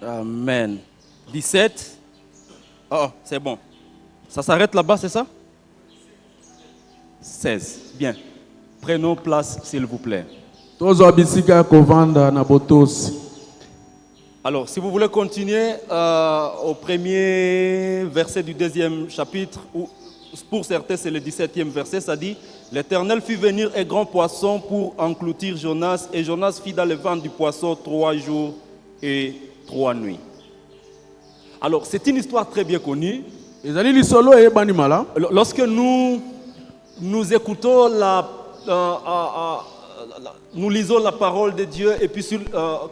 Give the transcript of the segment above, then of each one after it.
Amen. 17. Oh, c'est bon. Ça s'arrête là-bas, c'est ça? 16. Bien. Prenons place, s'il vous plaît. Alors, si vous voulez continuer au premier verset du deuxième chapitre, ou pour certains c'est le 17e verset, ça dit « L'Éternel fit venir un grand poisson pour engloutir Jonas, et Jonas fit dans le ventre du poisson 3 jours et 3 nuits. » Alors, c'est une histoire très bien connue. Lorsque nous écoutons nous lisons la parole de Dieu et puis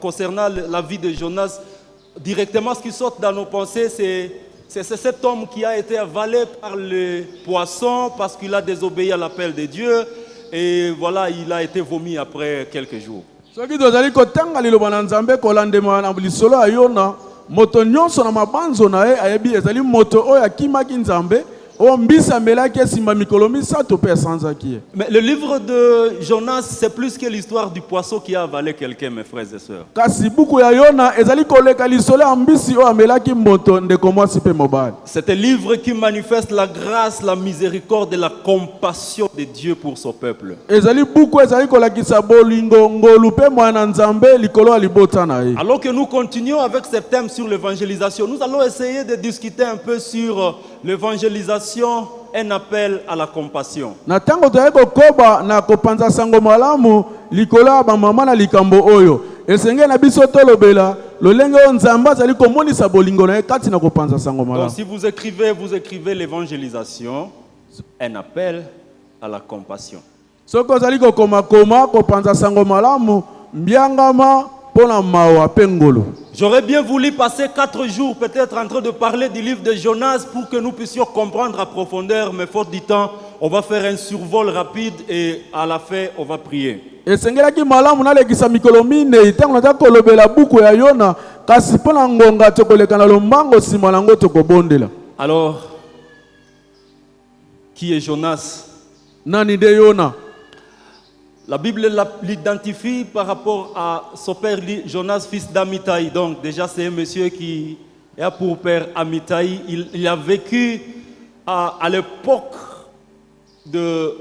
concernant la vie de Jonas, directement ce qui sort dans nos pensées, c'est cet homme qui a été avalé par le poisson parce qu'il a désobéi à l'appel de Dieu et voilà, il a été vomi après quelques jours. Mais le livre de Jonas, c'est plus que l'histoire du poisson qui a avalé quelqu'un, mes frères et sœurs. C'est un livre qui manifeste la grâce, la miséricorde et la compassion de Dieu pour son peuple. Alors que nous continuons avec ce thème sur l'évangélisation, nous allons essayer de discuter un peu sur l'évangélisation, un appel à la compassion. Donc si vous écrivez l'évangélisation, un appel à la compassion. J'aurais bien voulu passer 4 jours peut-être en train de parler du livre de Jonas pour que nous puissions comprendre à profondeur, mais faute du temps, on va faire un survol rapide et à la fin, on va prier. Alors, qui est Jonas? La Bible l'identifie par rapport à son père Jonas, fils d'Amittai. Donc déjà c'est un monsieur qui a pour père Amittai. Il a vécu à l'époque du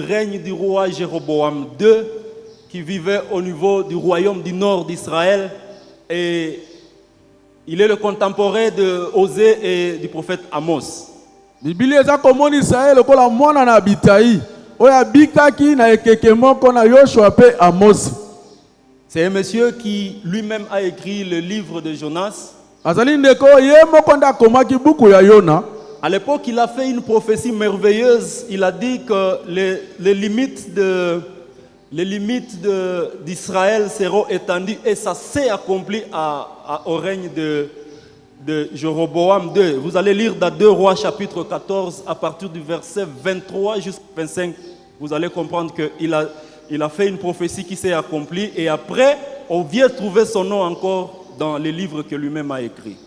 règne du roi Jéroboam II, qui vivait au niveau du royaume du nord d'Israël. Et il est le contemporain de Osée et du prophète Amos. C'est un monsieur qui lui-même a écrit le livre de Jonas. À l'époque, il a fait une prophétie merveilleuse. Il a dit que les limites d'Israël seront étendues et ça s'est accompli au règne de Jéroboam II. Vous allez lire dans 2 Rois chapitre 14 à partir du verset 23 jusqu'à 25. Vous allez comprendre qu'il a fait une prophétie qui s'est accomplie et après on vient trouver son nom encore dans les livres que lui-même a écrits.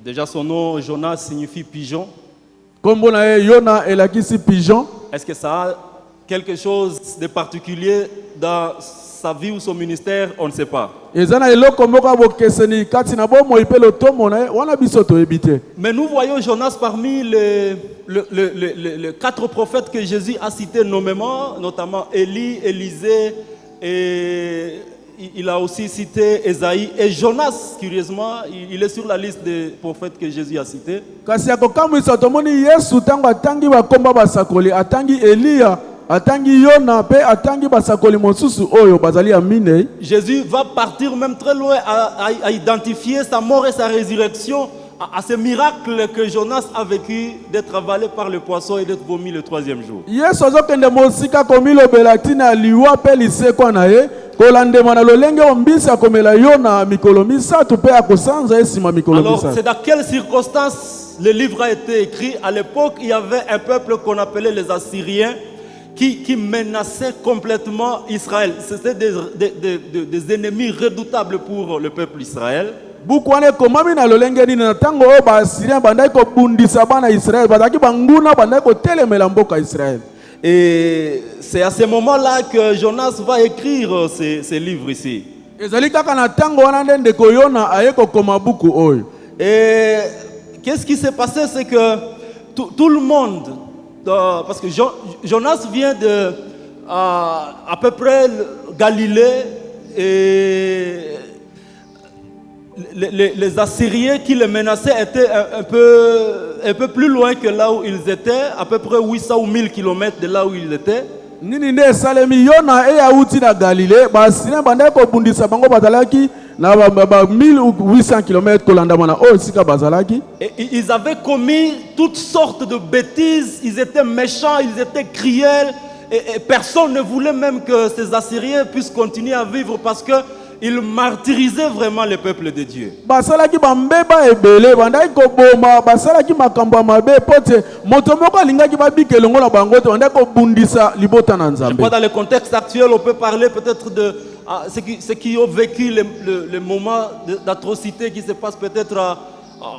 Déjà son nom Jonas signifie pigeon. Est-ce que ça a quelque chose de particulier dans sa vie ou son ministère? On ne sait pas. Mais nous voyons Jonas parmi les 4 prophètes que Jésus a cités nommément, notamment Élie, Élisée, et il a aussi cité Esaïe. Et Jonas, curieusement, il est sur la liste des prophètes que Jésus a cités. Jésus va partir même très loin à identifier sa mort et sa résurrection à ce miracle que Jonas a vécu d'être avalé par le poisson et d'être vomi le 3e jour. Alors, c'est dans quelles circonstances le livre a été écrit? À l'époque, il y avait un peuple qu'on appelait les Assyriens qui menaçaient complètement Israël. C'était des ennemis redoutables pour le peuple Israël. buku wana ekomami na lolenge nini na ntango oyo baasyrien bandaki kobundisa bana Israël bazalaki banguna bandaki kotelemela mboka Israël. Et c'est à ce moment-là que Jonas va écrire ces livres ici. Ezali kaka na ntango wana nde ndeko Yona aye kokoma buku oyo. Et qu'est-ce qui s'est passé, c'est que tout le monde, parce que Jonas vient de à peu près Galilée, et les Assyriens qui les menaçaient étaient un peu plus loin que là où ils étaient, à peu près 800 ou 1000 km de là où ils étaient. Nini nde esalemi Yona eyauti na Galilée baasyrien bandaki kobundisa bango bazalaki na 1800 km kolanda mana oyo esika bazalaki. Et ils avaient commis toutes sortes de bêtises, ils étaient méchants, ils étaient cruels, et personne ne voulait même que ces Assyriens puissent continuer à vivre parce que ils martyrisaient vraiment le peuple de Dieu. Basalaki bambeba ebele bandaki koboma basalaki makambo mabe pote moto moko alingaki babike longola bango te bandaki kobundisa libota na Nzambe. Dans le contexte actuel, on peut parler peut-être de ceux qui ont vécu les moments d'atrocité qui se passent peut-être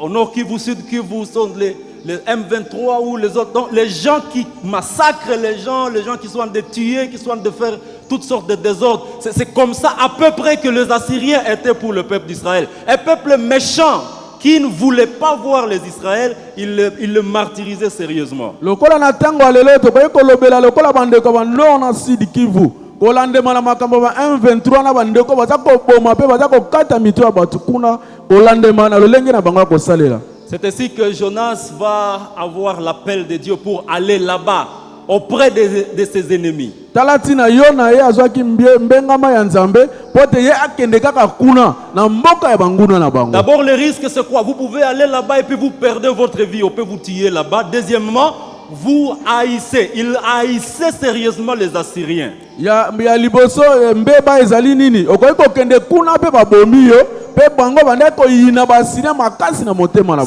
au nord Kivu, sud Kivu, sont les M23 ou les autres. Donc, les gens qui massacrent les gens qui sont de tuer, qui sont de faire toutes sortes de désordres. C'est comme ça à peu près que les Assyriens étaient pour le peuple d'Israël. Un peuple méchant qui ne voulait pas voir les Israël, il le martyrisait sérieusement. Lokola na tango alelo to baye kolobela lokola bandeko banlo na sud Kivu. Kolande mala makambo ba M23 na bandeko baza koboma pe baza kokata mito ya batu kuna kolande mana lolenge na bango kosalela. C'est ainsi que Jonas va avoir l'appel de Dieu pour aller là-bas, auprès de ses ennemis. Talatina Yona ye azwaki mbengama ya Nzambe pote ye akende kaka kuna na mboka ya banguna na bango. D'abord le risque c'est quoi? Vous pouvez aller là-bas et puis vous perdez votre vie, on peut vous tuer là-bas. Deuxièmement, vous haïssez, il haïssait sérieusement les Assyriens. Ya liboso mbeba ezali nini? Okoki kokende kuna pe babomi yo. C'est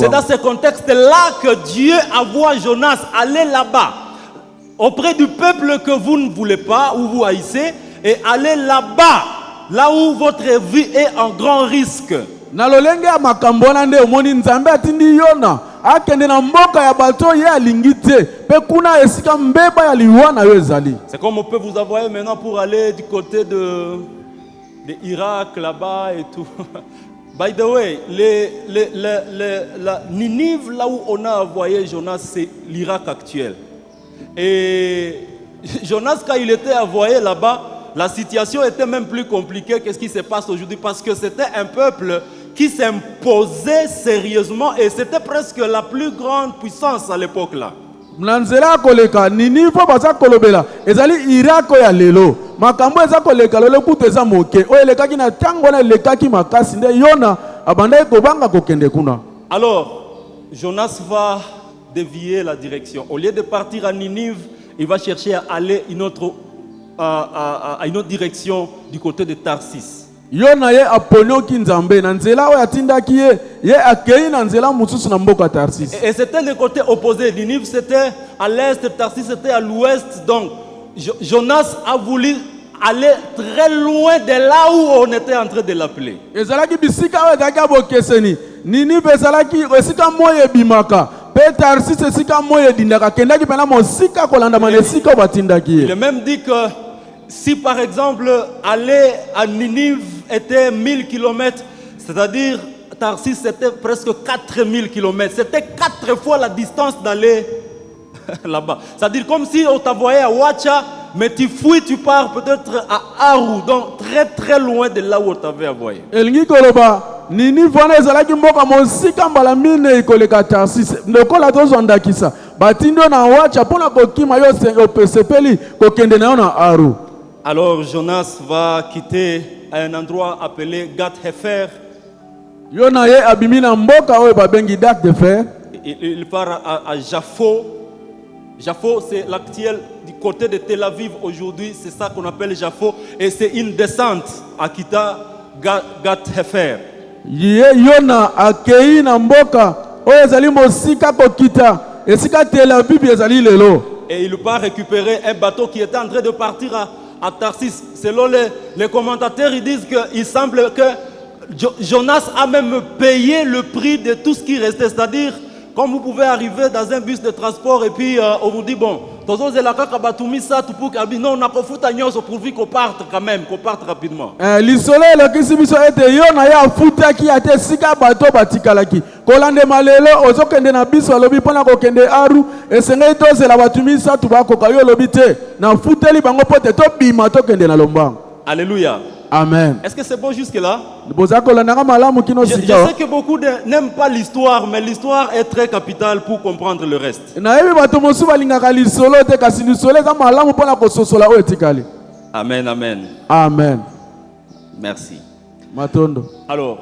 dans ce contexte-là que Dieu envoie Jonas aller là-bas, auprès du peuple que vous ne voulez pas, ou vous haïssez, et aller là-bas, là où votre vie est en grand risque. C'est comme on peut vous envoyer maintenant pour aller du côté de Irak là-bas et tout. By the way, la Ninive, là où on a envoyé Jonas, c'est l'Irak actuel. Et Jonas, quand il était envoyé là-bas, la situation était même plus compliquée que ce qui se passe aujourd'hui, parce que c'était un peuple qui s'imposait sérieusement et c'était presque la plus grande puissance à l'époque là. Mnanzela koleka Ninive baza kolobela ezali Irak ya lelo makambo eza koleka lelo kutu eza moke o elekaki na tango na elekaki makasi nde Yona abandai kobanga kokende kuna. Alors Jonas va dévier la direction. Au lieu de partir à Ninive, il va chercher à aller à une autre direction du côté de Tarsis. Yona ye aponyoki Nzambe na nzela oyo atindaki ye akei na nzela mususu na mboka Tarsis. Et c'était le côté opposé. Ninive c'était à l'est, Tarsis c'était à l'ouest. Donc Jonas a voulu aller très loin de là où on était en train de l'appeler. Ezalaki bisika oyo ezalaki abokeseni. Ninive ezalaki esika moye bimaka. Pe Tarsis esika moye dindaka kendaki pena mosika kolanda manesika batindaki ye. Il a même dit que si par exemple aller à Ninive était 1000 km, c'est-à-dire Tarsis c'était presque 4000 km, c'était 4 fois la distance d'aller là-bas. C'est-à-dire comme si on t'envoyait à Ouacha, mais tu fouilles, tu pars peut-être à Aru, donc très très loin de là où on t'avait envoyé. Elingi koloba Ninive wana ezalaki mboka mosika mbala mine ikoleka Tarsis ndokola tozondakisa batindo na Ouacha pona kokima yo sepeli kokende na yo na Aru. Alors Jonas va quitter un endroit appelé Gath-Hefer. Yona ye abimina mboka oyo babengi Gath-Hefer. Il part à Jaffo. Jaffo c'est l'actuel du côté de Tel Aviv aujourd'hui, c'est ça qu'on appelle Jaffo, et c'est une descente à quitter Gath-Hefer. Yona akei na mboka oyo ezali mosika kokita esika Tel Aviv ezali lelo. Et il part récupérer un bateau qui était en train de partir à Tarsis. Selon les commentateurs, ils disent qu'il semble que Jonas a même payé le prix de tout ce qui restait. C'est-à-dire, comme vous pouvez arriver dans un bus de transport et puis on vous dit, bon, non, on a pourvu qu'on parte quand même, qu'on parte rapidement. L'isole elokisi biso ete yo na ya futaki ate sika bato batikalaki. Kolande malelo ozokende na biso alobi pona kokende aru esengeli tozela bato misatu bakoka yo alobi te na futeli bango pote to bima tokende na lombango. Alléluia. Amen. Est-ce que c'est bon jusque-là? Je sais que beaucoup n'aiment pas l'histoire, mais l'histoire est très capitale pour comprendre le reste. Amen, amen. Amen. Merci. Matondo. Alors,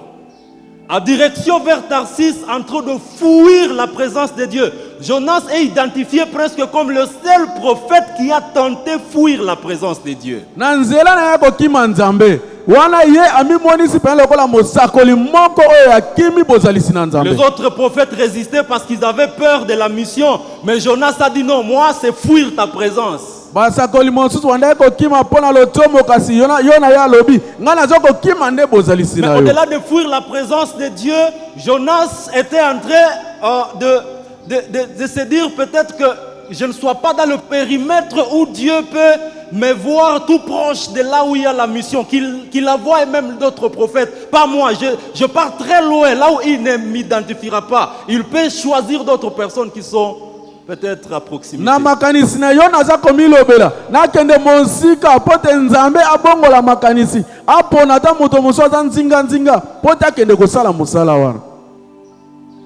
en direction vers Tarsis, en train de fuir la présence de Dieu, Jonas est identifié presque comme le seul prophète qui a tenté de fuir la présence de Dieu. Les autres prophètes résistaient parce qu'ils avaient peur de la mission. Mais Jonas a dit non, moi c'est fuir ta présence. Mais au-delà de fuir la présence de Dieu, Jonas était en train de se dire peut-être que je ne sois pas dans le périmètre où Dieu peut me voir tout proche de là où il y a la mission, qu'il la voie et même d'autres prophètes. Pas moi, je pars très loin, là où il ne m'identifiera pas. Il peut choisir d'autres personnes qui sont peut-être à proximité.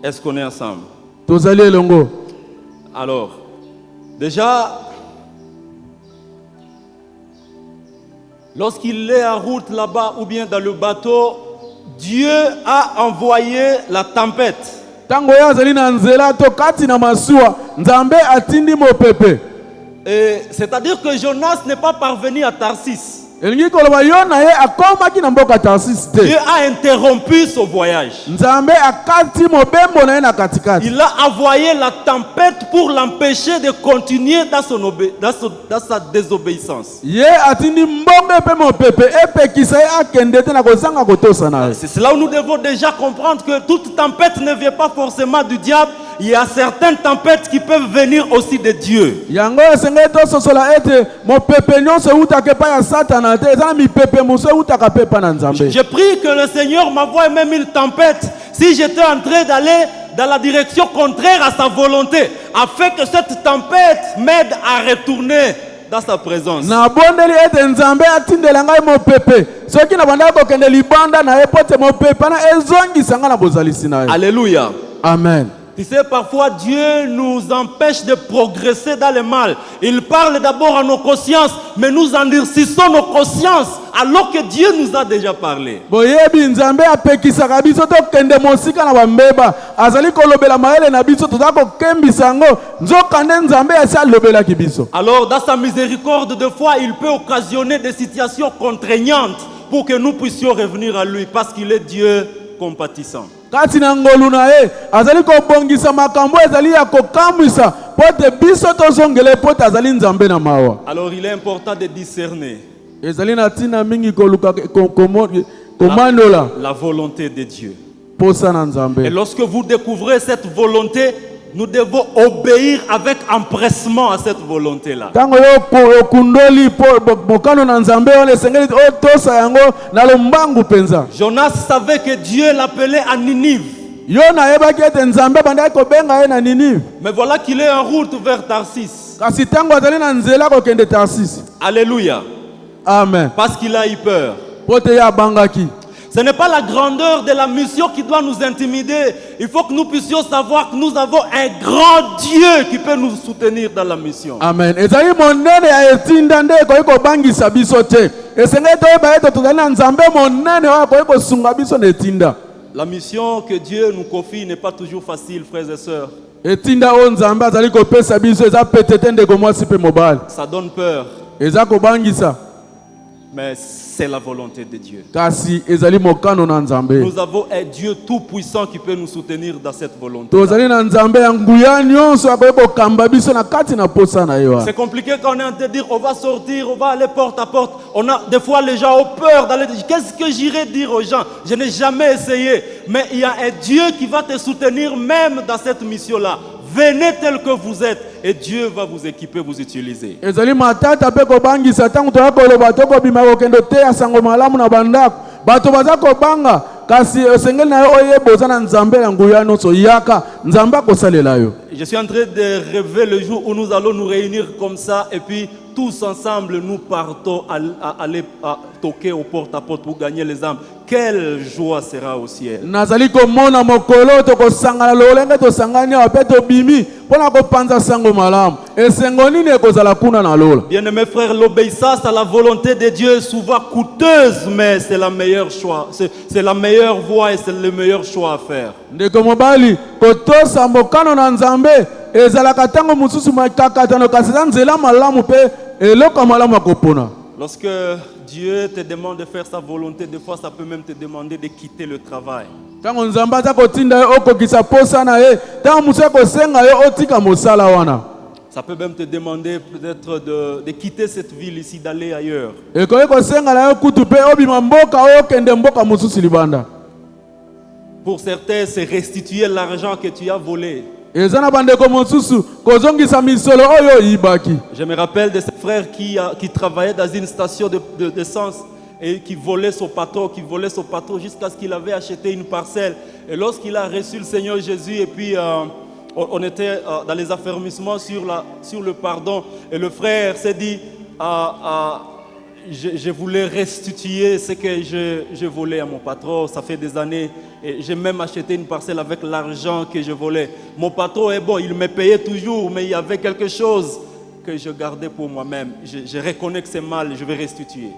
Est-ce qu'on est ensemble? Alors, déjà, lorsqu'il est en route là-bas ou bien dans le bateau, Dieu a envoyé la tempête. C'est-à-dire que Jonas n'est pas parvenu à Tarsis. Dieu a interrompu son voyage. Il a envoyé la tempête pour l'empêcher de continuer dans sa désobéissance. C'est là où nous devons déjà comprendre que toute tempête ne vient pas forcément du diable. Il y a certaines tempêtes qui peuvent venir aussi de Dieu. Je prie que le Seigneur m'envoie même une tempête si j'étais en train d'aller dans la direction contraire à sa volonté, afin que cette tempête m'aide à retourner dans sa présence. Alléluia. Amen. Tu sais, parfois Dieu nous empêche de progresser dans le mal. Il parle d'abord à nos consciences, mais nous endurcissons nos consciences alors que Dieu nous a déjà parlé. Alors, dans sa miséricorde, de fois, il peut occasionner des situations contraignantes pour que nous puissions revenir à lui, parce qu'il est Dieu compatissant. Alors il est important de discerner la volonté de Dieu. Et lorsque vous découvrez cette volonté, nous devons obéir avec empressement à cette volonté-là. Jonas savait que Dieu l'appelait à Ninive. Mais voilà qu'il est en route vers Tarsis. Alléluia. Amen. Parce qu'il a eu peur. Ce n'est pas la grandeur de la mission qui doit nous intimider. Il faut que nous puissions savoir que nous avons un grand Dieu qui peut nous soutenir dans la mission. Amen. La mission que Dieu nous confie n'est pas toujours facile, frères et sœurs. Ça donne peur. Mais c'est la volonté de Dieu. kasi ezali mokano na Nzambe. Nous avons un Dieu tout-puissant qui peut nous soutenir dans cette volonté. Tozali na Nzambe ya nguya nyonso akoki kokamba biso na kati na posa na yo. C'est compliqué quand on est en train de dire on va sortir, on va aller porte à porte. Des fois les gens ont peur d'aller dire qu'est-ce que j'irai dire aux gens? Je n'ai jamais essayé. Mais il y a un Dieu qui va te soutenir même dans cette mission-là. Venez tel que vous êtes et Dieu va vous équiper, vous utiliser. Ezali matata pe kobangisa tangu toya koloba tokobima kokendo te ya sango malamu na bandako. Bato baza kobanga kasi esengeli na yo oyeboza na Nzambe ya nguya nyonso yaka Nzambe akosalela yo. Je suis en train de rêver le jour où nous allons nous réunir comme ça et puis tous ensemble nous partons à aller toquer aux porte-à-porte pour gagner les âmes. Quelle joie sera au ciel. Nazali komona mokolo tokosangana lolenge tosangani ape tobimi pona kopanza sango malamu. Esengo nini ekozala kuna na lola. Bien-aimés frères, l'obéissance à la volonté de Dieu est souvent coûteuse, mais c'est la meilleure choix. C'est la meilleure voie et c'est le meilleur choix à faire. Ndeko mobali kotosa mbokano na Nzambe ezalaka tango mususu makakatano kasi nzela malamu pe eloko malamu akopona. Lorsque Dieu te demande de faire sa volonté, des fois ça peut même te demander de quitter le travail. Tango Nzambe akotinda yo okokisa posa na ye tango mususu kosenga yo otika mosala wana. Ça peut même te demander peut-être de quitter cette ville ici, d'aller ailleurs. Ekoki kosenga na yo kutu pe obima mboka okende mboka mususu libanda. Pour certains, c'est restituer l'argent que tu as volé. Je me rappelle de ce frère qui travaillait dans une station d'essence et qui volait son patron jusqu'à ce qu'il avait acheté une parcelle. Et lorsqu'il a reçu le Seigneur Jésus, et puis on était dans les affermissements sur le pardon, et le frère s'est dit, je voulais restituer ce que je volais à mon patron. Ça fait des années. Et j'ai même acheté une parcelle avec l'argent que je volais. Mon patron est bon, il me payait toujours, mais il y avait quelque chose que je gardais pour moi-même. Je reconnais que c'est mal, je vais restituer.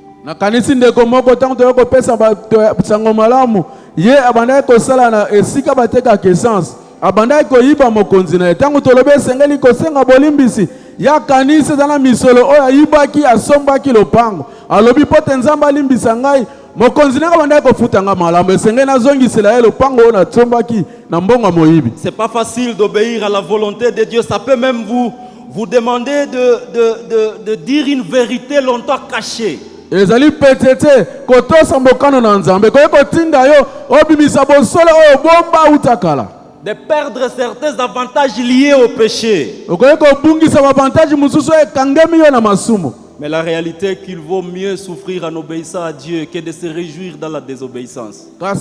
Abandai koyiba mokonzi na tangu tolobe sengeli kosenga bolimbisi ya kanisa zana misolo oya yibaki asombaki lopango alobi pote Nzamba limbisa ngai mokonzi na abandai kofuta nga malamu sengeli na zongisela ye lopango ona tsombaki na mbonga moyibi. C'est pas facile d'obéir à la volonté de Dieu, ça peut même vous demander de dire une vérité longtemps cachée. Ezali petete kotosa mbokano na Nzambe ko tinda yo obimisa bosolo oyo bomba utakala. De perdre certains avantages liés au péché. Mais la réalité est qu'il vaut mieux souffrir en obéissant à Dieu que de se réjouir dans la désobéissance. Car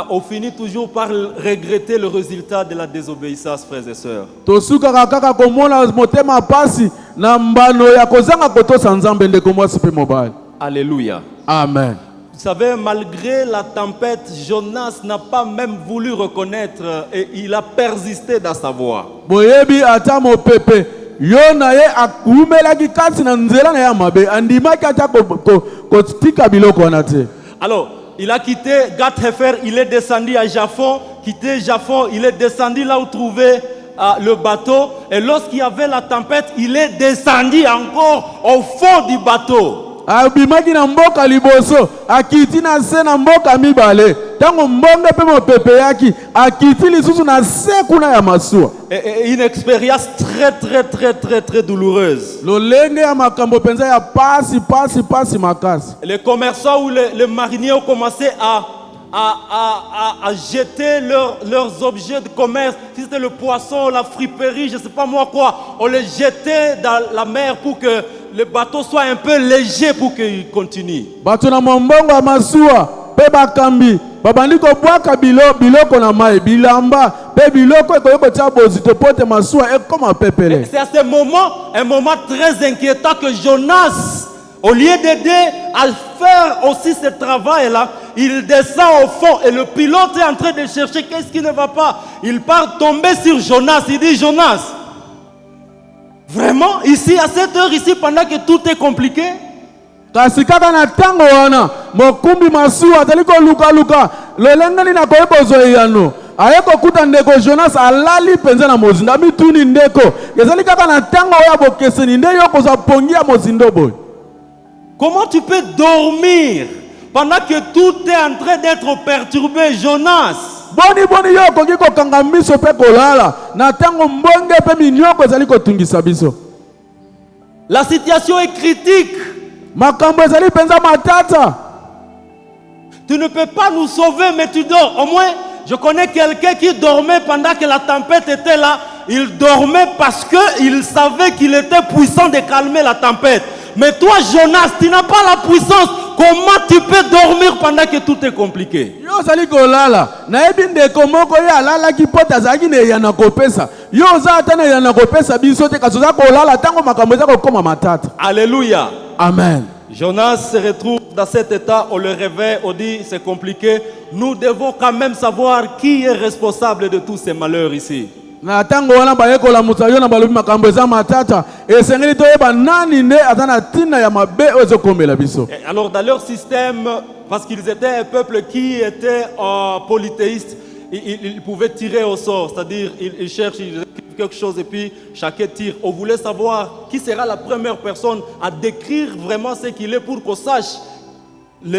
on finit toujours par regretter le résultat de la désobéissance, frères et sœurs. Alléluia. Amen. Vous savez, malgré la tempête, Jonas n'a pas même voulu reconnaître et il a persisté dans sa voie. Alors, il a quitté Gath-Hefer, il est descendu à Japhon. Quitté Japhon, il est descendu là où trouvait le bateau. Et lorsqu'il y avait la tempête, il est descendu encore au fond du bateau. Abimaki na mboka liboso akiti na se na mboka mibale tango mbonge pe mopepe yaki akiti lisusu na se kuna ya masuwa. Une expérience très douloureuse. Lolenge ya makambo penza ya pasi makasi. Les commerçants ou les mariniers ont commencé à jeter leurs objets de commerce. Si c'était le poisson, la friperie, je ne sais pas moi quoi, on les jetait dans la mer pour que le bateau soit un peu léger pour qu'il continue. Bato na mbongo masuwa pe bakambi babandi ko bwaka biloko na mai bilamba pe biloko ko tia bozito pote masuwa e comme pepele. C'est à ce moment, un moment très inquiétant que Jonas, au lieu d'aider à faire aussi ce travail-là, il descend au fond et le pilote est en train de chercher qu'est-ce qui ne va pas. Il part tomber sur Jonas. Il dit, Jonas, vraiment, ici, à cette heure, ici, pendant que tout est compliqué? Kasi kaka na tango wana mokumbi masuwa taliko luka lolengani na koyebozo yano ayeko kuta ndeko Jonas alali penza na mozindo amituni ndeko ezali kaka na ntango oyo bokeseni nde yo kozwa pongi ya mozindo boye. Comment tu peux dormir pendant que tout est en train d'être perturbé, Jonas? Boni yo koki kokanga miso pe kolala na ntango mbonge pe minyoko ezali kotungisa biso. La situation est critique. Makambo ezali penza matata. Tu ne peux pas nous sauver, mais tu dors. Au moins, je connais quelqu'un qui dormait pendant que la tempête était là. Il dormait parce qu'il savait qu'il était puissant de calmer la tempête. Mais toi, Jonas, tu n'as pas la puissance. Comment tu peux dormir pendant que tout est compliqué? Yo zali kolala na ebi ndeko moko ye alala ki pota zaki ne yana kopesa yo za atana yana kopesa biso te kasoza kolala tango makambo za kokoma matata. Alléluia. Amen. Jonas se retrouve dans cet état, on le réveille, on dit c'est compliqué. Nous devons quand même savoir qui est responsable de tous ces malheurs ici. Na tango wana bayekola mutayo na balobi makambo za matata esengeli to yeba nani nde atana tina ya mabe ozokomela biso. Alors dans leur système, parce qu'ils étaient un peuple qui était polythéiste, ils pouvaient tirer au sort, c'est-à-dire ils cherchent quelque chose et puis chacun tire. On voulait savoir qui sera la première personne à décrire vraiment ce qu'il est pour qu'on sache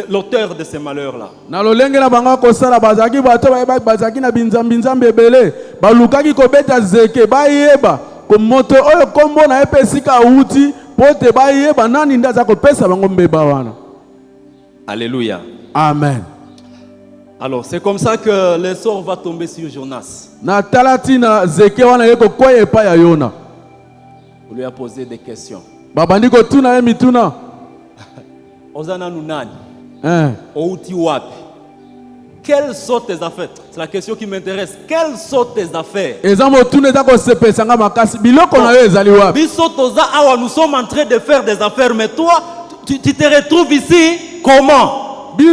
l'auteur de ces malheurs-là. Na lolenge na banga kosala bazaki bato bazaki na binzambe ebele balukaki kobeta zeke bayeba ko moto oyo kombo na epesika uti pote bayeba nani ndaza kopesa bango mbeba wana. Alléluia. Amen. Alors c'est comme ça que le sort va tomber sur Jonas. Na talatina zeke wana yeko koye pa ya Yona. On lui a posé des questions. Babandi ko tuna mituna. Ozana nunani. Outi wapi? Quelles sont tes affaires? C'est la question qui m'intéresse. Quelles sont tes affaires? Nous sommes en train de faire des affaires, mais toi, tu te retrouves ici comment? Et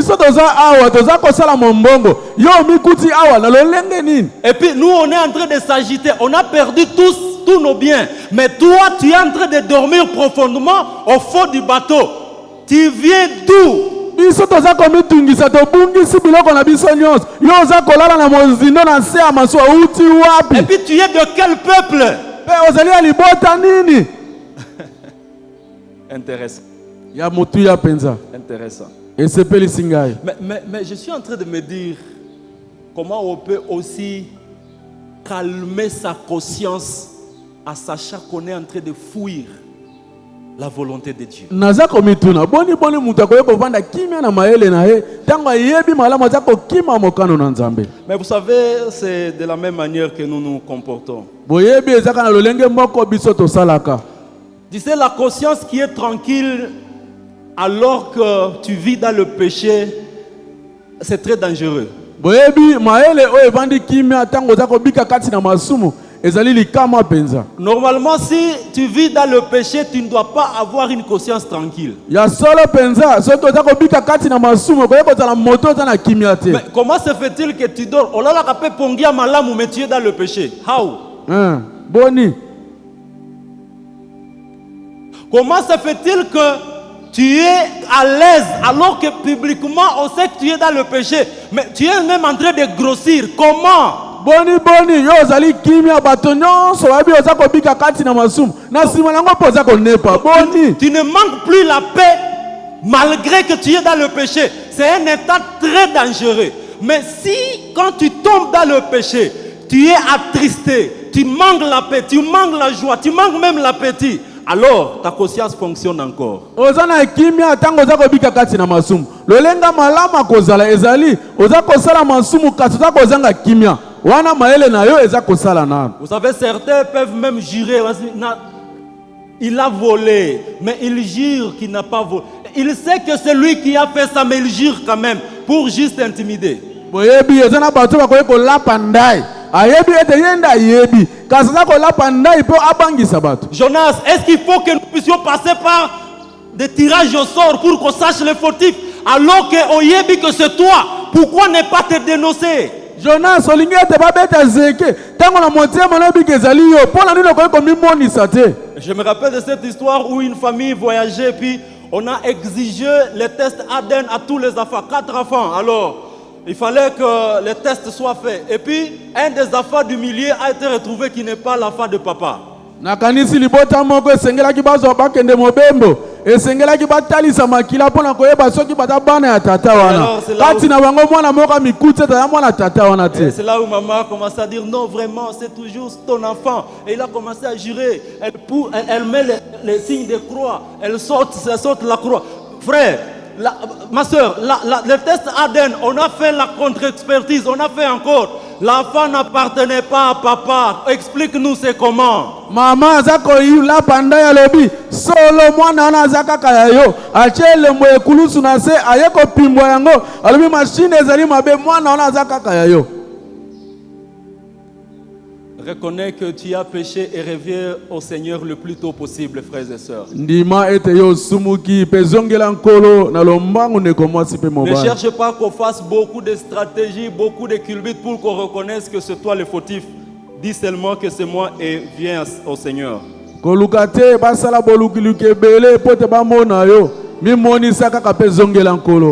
puis nous, on est en train de s'agiter. On a perdu tous nos biens. Mais toi, tu es en train de dormir profondément au fond du bateau. Tu viens d'où? Et puis tu es de quel peuple? Intéressant. Intéressant. Mais je suis en train de me dire comment on peut aussi calmer sa conscience en sachant qu'on est en train de fuir la volonté de Dieu. Mais vous savez, c'est de la même manière que nous nous comportons. Tu sais, la conscience qui est tranquille alors que tu vis dans le péché, c'est très dangereux. Normalement, si tu vis dans le péché, tu ne dois pas avoir une conscience tranquille. Mais comment se fait-il que tu dors? Mais tu es dans le péché. How? Comment se fait-il que tu es à l'aise alors que publiquement on sait que tu es dans le péché, mais tu es même en train de grossir? Comment? Tu ne manques plus la paix malgré que tu es dans le péché. C'est un état très dangereux. Mais si quand tu tombes dans le péché, tu es attristé, tu manques la paix, tu manques la joie, tu manques même l'appétit, alors ta conscience fonctionne encore. Vous savez, certains peuvent même jurer, il a volé, mais il jure qu'il n'a pas volé. Il sait que c'est lui qui a fait ça, mais il jure quand même pour juste intimider. Jonas, est-ce qu'il faut que nous puissions passer par des tirages au sort pour qu'on sache les fautifs, alors qu'on y est que c'est toi? Pourquoi ne pas te dénoncer? Jonas, je me rappelle de cette histoire où une famille voyageait, puis on a exigé les tests ADN à tous les enfants, 4 enfants. Alors, il fallait que les tests soient faits. Et puis, un des enfants du milieu a été retrouvé qui n'est pas l'enfant de papa. nakanisi libota moko esengelaki bazwa bakende mobembo esengelaki batalisa makila mpona koyeba soki bata bana ya tata wana kati na bango mwana moko mikute ta mwana tata wana te. C'est là où maman a commencé à dire non vraiment c'est toujours ton enfant, et il a commencé à jurer. Elle met les signes de croix, elle saute la croix. Frère, ma soeur, le test ADN, on a fait la contre-expertise, on a fait encore. L'enfant n'appartenait pas à papa. Explique-nous c'est comment. Maman zako la panda ya lobi solo mwana na zaka kaya yo achele mwe kulusu na se ayeko pimbo yango alobi machine ezali mabe mwana na zaka kaya yo. Reconnais que tu as péché et reviens au Seigneur le plus tôt possible, frères et sœurs. Ne cherche pas qu'on fasse beaucoup de stratégies, beaucoup de culbutes pour qu'on reconnaisse que c'est toi le fautif. Dis seulement que c'est moi et viens au Seigneur.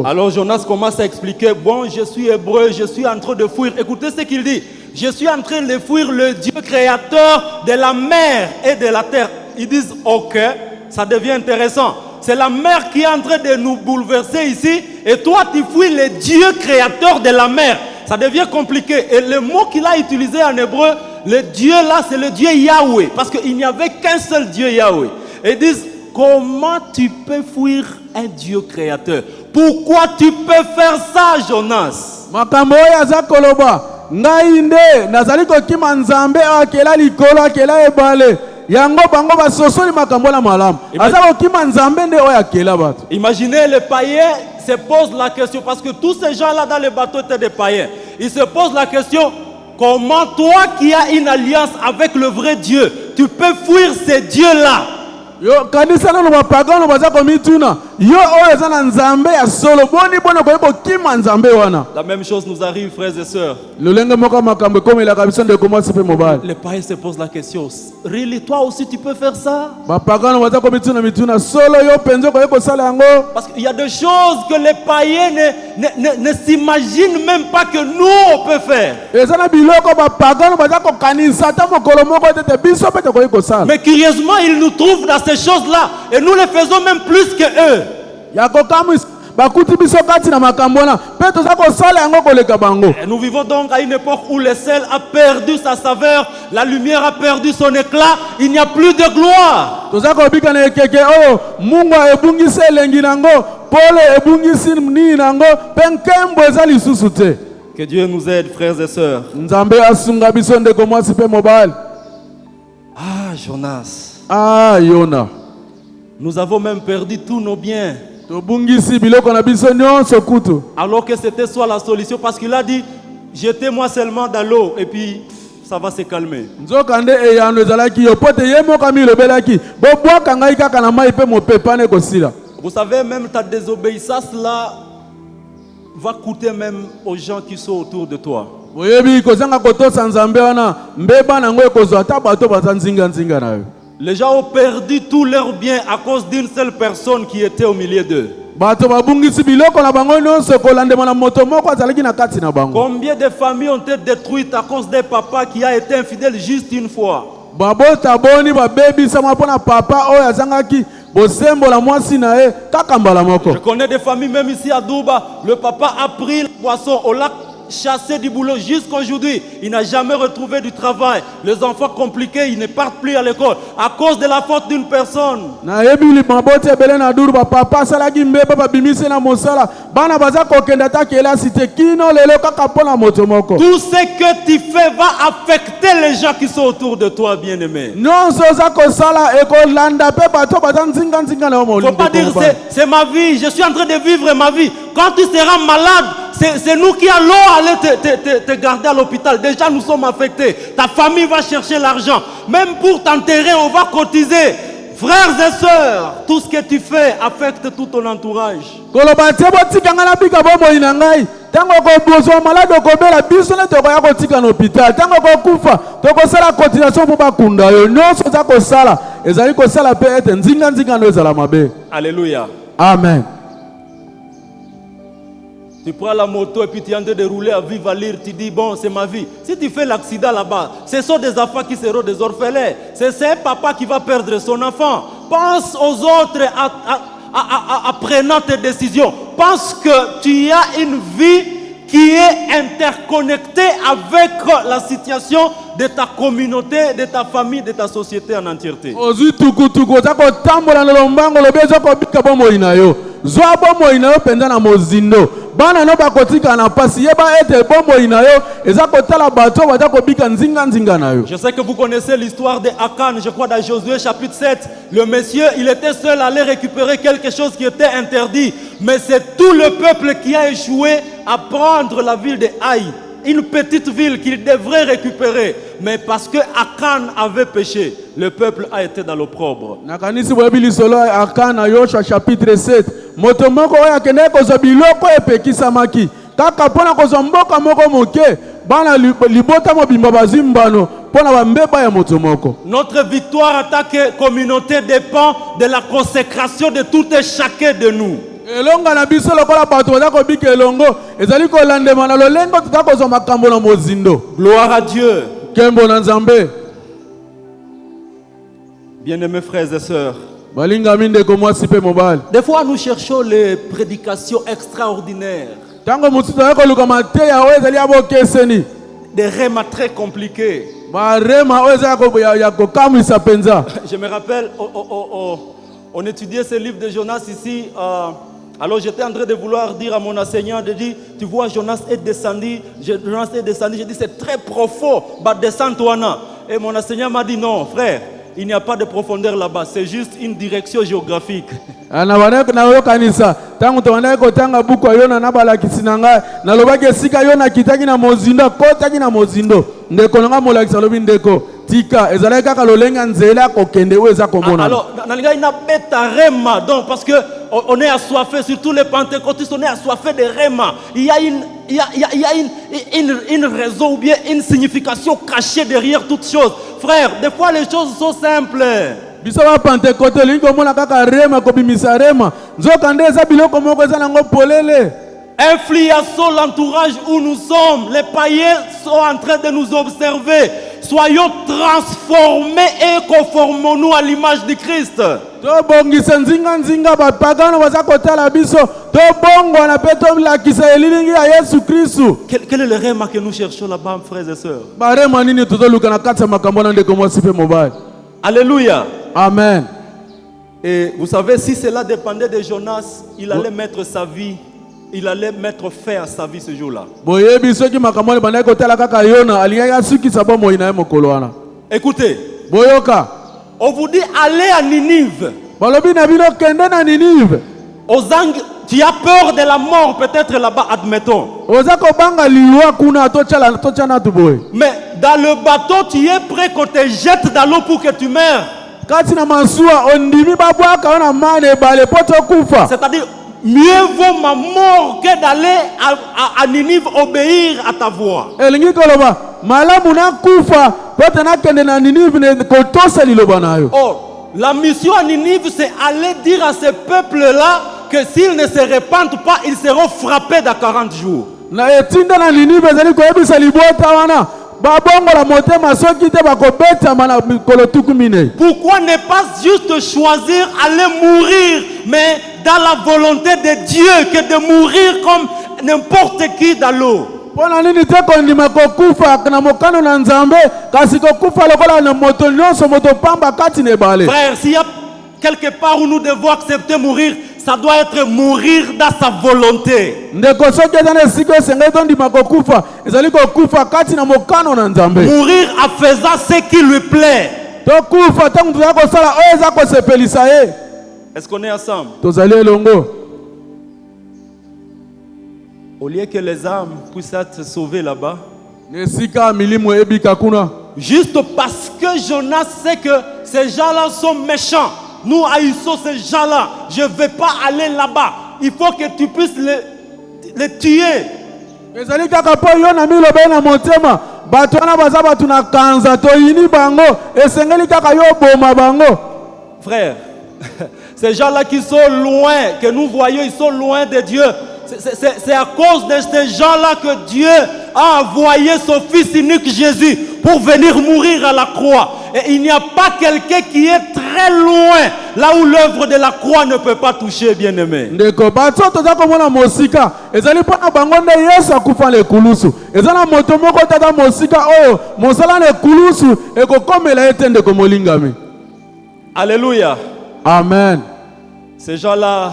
Alors Jonas commence à expliquer, bon, je suis hébreu, je suis en train de fuir. Écoutez ce qu'il dit. Je suis en train de fuir le Dieu créateur de la mer et de la terre. Ils disent, ok, ça devient intéressant. C'est la mer qui est en train de nous bouleverser ici. Et toi, tu fuis le Dieu créateur de la mer. Ça devient compliqué. Et le mot qu'il a utilisé en hébreu, le Dieu là, c'est le Dieu Yahweh. Parce qu'il n'y avait qu'un seul Dieu Yahweh. Et ils disent, comment tu peux fuir un Dieu créateur? Pourquoi tu peux faire ça, Jonas? Ngai nde nazali kokima nzambe akela likolo akela ebale yango bango basosoli makambo na malamu aza kokima nzambe nde oyo akela bato. Imaginez, les païens se posent la question, parce que tous ces gens là dans le bateau étaient des païens. Ils se posent la question, comment toi qui as une alliance avec le vrai Dieu, tu peux fuir ces dieux là? Yo kanisa na mapagano baza komituna yo oyo za na nzambe ya solo boni bona ko kima nzambe wana. La même chose nous arrive, frères et sœurs. Lolenge moko makambo comme la kabisa de comment se fait mobile. Les païens se posent la question, really, toi aussi tu peux faire ça? Mapagano baza komituna solo yo penzo ko sala yango. Parce qu'il y a des choses que les païens ne s'imaginent même pas que nous on peut faire. Ezana biloko mapagano baza ko kanisa ta mokolo moko tete biso pete ko sala. Mais curieusement, ils nous trouvent dans ces choses-là et nous les faisons même plus que eux. Et nous vivons donc à une époque où le sel a perdu sa saveur, la lumière a perdu son éclat, il n'y a plus de gloire. Que Dieu nous aide, frères et sœurs. Ah, Jonas. Ah, Yona. Nous avons même perdu tous nos biens. Alors que c'était soit la solution, parce qu'il a dit, jetez-moi seulement dans l'eau et puis ça va se calmer. Vous savez, même ta désobéissance là va coûter même aux gens qui sont autour de toi. Les gens ont perdu tous leurs biens à cause d'une seule personne qui était au milieu d'eux. Combien de familles ont été détruites à cause d'un papa qui a été infidèle juste une fois? Je connais des familles même ici à Douba, le papa a pris le poisson au lac, chassé du boulot jusqu'aujourd'hui. Il n'a jamais retrouvé du travail. Les enfants compliqués, ils ne partent plus à l'école à cause de la faute d'une personne. Tout ce que tu fais va affecter les gens qui sont autour de toi, bien-aimé. Il ne faut pas dire c'est ma vie, je suis en train de vivre ma vie. Quand tu seras malade, c'est nous qui allons aller te garder à l'hôpital. Déjà, nous sommes affectés. Ta famille va chercher l'argent. Même pour t'enterrer, on va cotiser. Frères et sœurs, tout ce que tu fais affecte tout ton entourage. Alléluia. Amen. Tu prends la moto et puis tu es en train de rouler à vive allure, tu dis bon c'est ma vie. Si tu fais l'accident là-bas, ce sont des enfants qui seront des orphelins. C'est un papa qui va perdre son enfant. Pense aux autres en prenant tes décisions. Pense que tu as une vie qui est interconnectée avec la situation de ta communauté, de ta famille, de ta société en entièreté. Bana no bakotika na pasi yeba ete bombo inayo eza kotala bato baza kobika nzinga nzinga nayo. Je sais que vous connaissez l'histoire de Akan, je crois dans Josué chapitre 7. Le monsieur, il était seul à aller récupérer quelque chose qui était interdit, mais c'est tout le peuple qui a échoué à prendre la ville de Haï, une petite ville qu'il devrait récupérer, mais parce que Akan avait péché, le peuple a été dans l'opprobre. Nakanisi boyebili solo Akan na Yoshua chapitre 7. Moto moko oya kende kozwa biloko epekisamaki. Kaka pona kozwa mboka moko moke, bana libota mobimba bazimbano pona bambeba ya moto moko. Notre victoire en tant que communauté dépend de la consécration de tout et chacun de nous. Elonga na biso lokola bato baza kobika elongo ezali kolandema na lolengo tutakozwa makambo na mozindo. Gloire à Dieu. Kembo na Nzambe. Bien-aimés frères et sœurs, des fois nous cherchons les prédications extraordinaires, des rèmes très compliqués. Je me rappelle, on étudiait ce livre de Jonas ici. Alors j'étais en train de vouloir dire à mon enseignant, de dire, tu vois, Jonas est descendu. J'ai dit, c'est très profond, descends-toi. Et mon enseignant m'a dit, non, frère, il n'y a pas de profondeur là-bas, c'est juste une direction géographique. Alors, donc parce que on est assoiffé, surtout les pentecôtistes, on est assoiffé de réma. Il y a une raison ou bien une signification cachée derrière toute chose. Frère, des fois les choses sont simples. Influençons l'entourage où nous sommes. Les païens sont en train de nous observer. Soyons transformés et conformons-nous à l'image de Christ. Quel est le rêve que nous cherchons là-bas, frères et sœurs? Alléluia. Amen. Et vous savez, si cela dépendait de Jonas, il allait mettre sa vie. Il allait mettre fin à sa vie ce jour-là. Écoutez, on vous dit allez à Ninive. Aux angles, tu as peur de la mort peut-être là-bas, admettons. Mais dans le bateau, tu es prêt qu'on te jette dans l'eau pour que tu meurs. C'est-à-dire, mieux vaut ma mort que d'aller à Ninive obéir à ta voix. Or, la mission à Ninive, c'est aller dire à ce peuple-là que s'ils ne se répandent pas, ils seront frappés dans 40 jours. Pourquoi ne pas juste choisir aller mourir, mais dans la volonté de Dieu, que de mourir comme n'importe qui dans l'eau? Frère, s'il y a quelque part où nous devons accepter mourir, ça doit être mourir dans sa volonté. Mourir en faisant ce qui lui plaît. Est-ce qu'on est ensemble? Au lieu que les âmes puissent être sauvées là-bas, juste parce que Jonas sait que ces gens-là sont méchants, nous haïssons ces gens-là, je ne vais pas aller là-bas. Il faut que tu puisses les tuer. Frère, ces gens-là qui sont loin, que nous voyons, ils sont loin de Dieu. C'est à cause de ces gens-là que Dieu a envoyé son Fils unique Jésus pour venir mourir à la croix. Et il n'y a pas quelqu'un qui est très loin, là où l'œuvre de la croix ne peut pas toucher, bien-aimé. Ndeko bato toza komona mosika ezali mpona bango nde Yesu akufa na ekulusu eza na moto moko tata mosika oyo mosala na ekulusu ekokomela ye te ndeko molingami. Alléluia. Amen. Ces gens-là,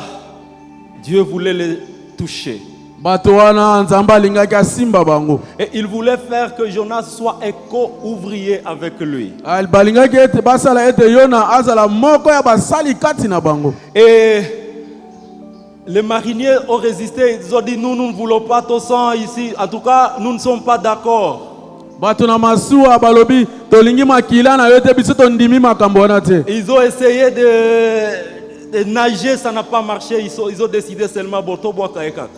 Dieu voulait les toucher. Bato wana Nzambe alingaki asimba bango. Et il voulait faire que Jonas soit éco-ouvrier avec lui. Balingaki ete basala ete Yona azala moko ya basali kati na bango. Et les mariniers ont résisté. Ils ont dit, nous ne voulons pas ton sang ici. En tout cas, nous ne sommes pas d'accord. Bato na masuwa balobi tolingi makila na yote biso tondimi makambo wana te. Ils ont essayé de nager, ça n'a pas marché. Ils ont décidé seulement boto boaka ekaka.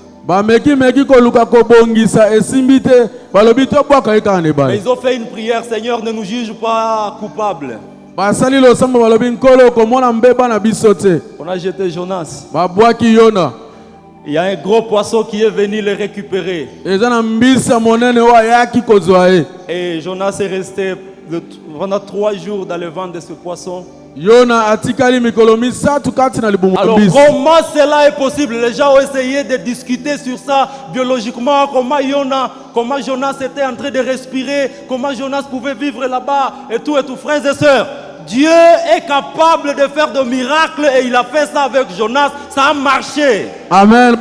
Meki koluka kobongisa esimbi te balobi to bwaka ekaka ne ba. Ils ont fait une prière, Seigneur, ne nous juge pas coupables. Basali lo samba balobi nkolo komona mbeba na biso te. On a jeté Jonas. Babwaki Yona. Il y a un gros poisson qui est venu le récupérer. Et Jonas est resté pendant 3 jours dans le ventre de ce poisson. Alors comment cela est possible? Les gens ont essayé de discuter sur ça biologiquement. Comment Jonas était en train de respirer, comment Jonas pouvait vivre là-bas et tout, frères et sœurs. Dieu est capable de faire des miracles et il a fait ça avec Jonas. Ça a marché. Amen.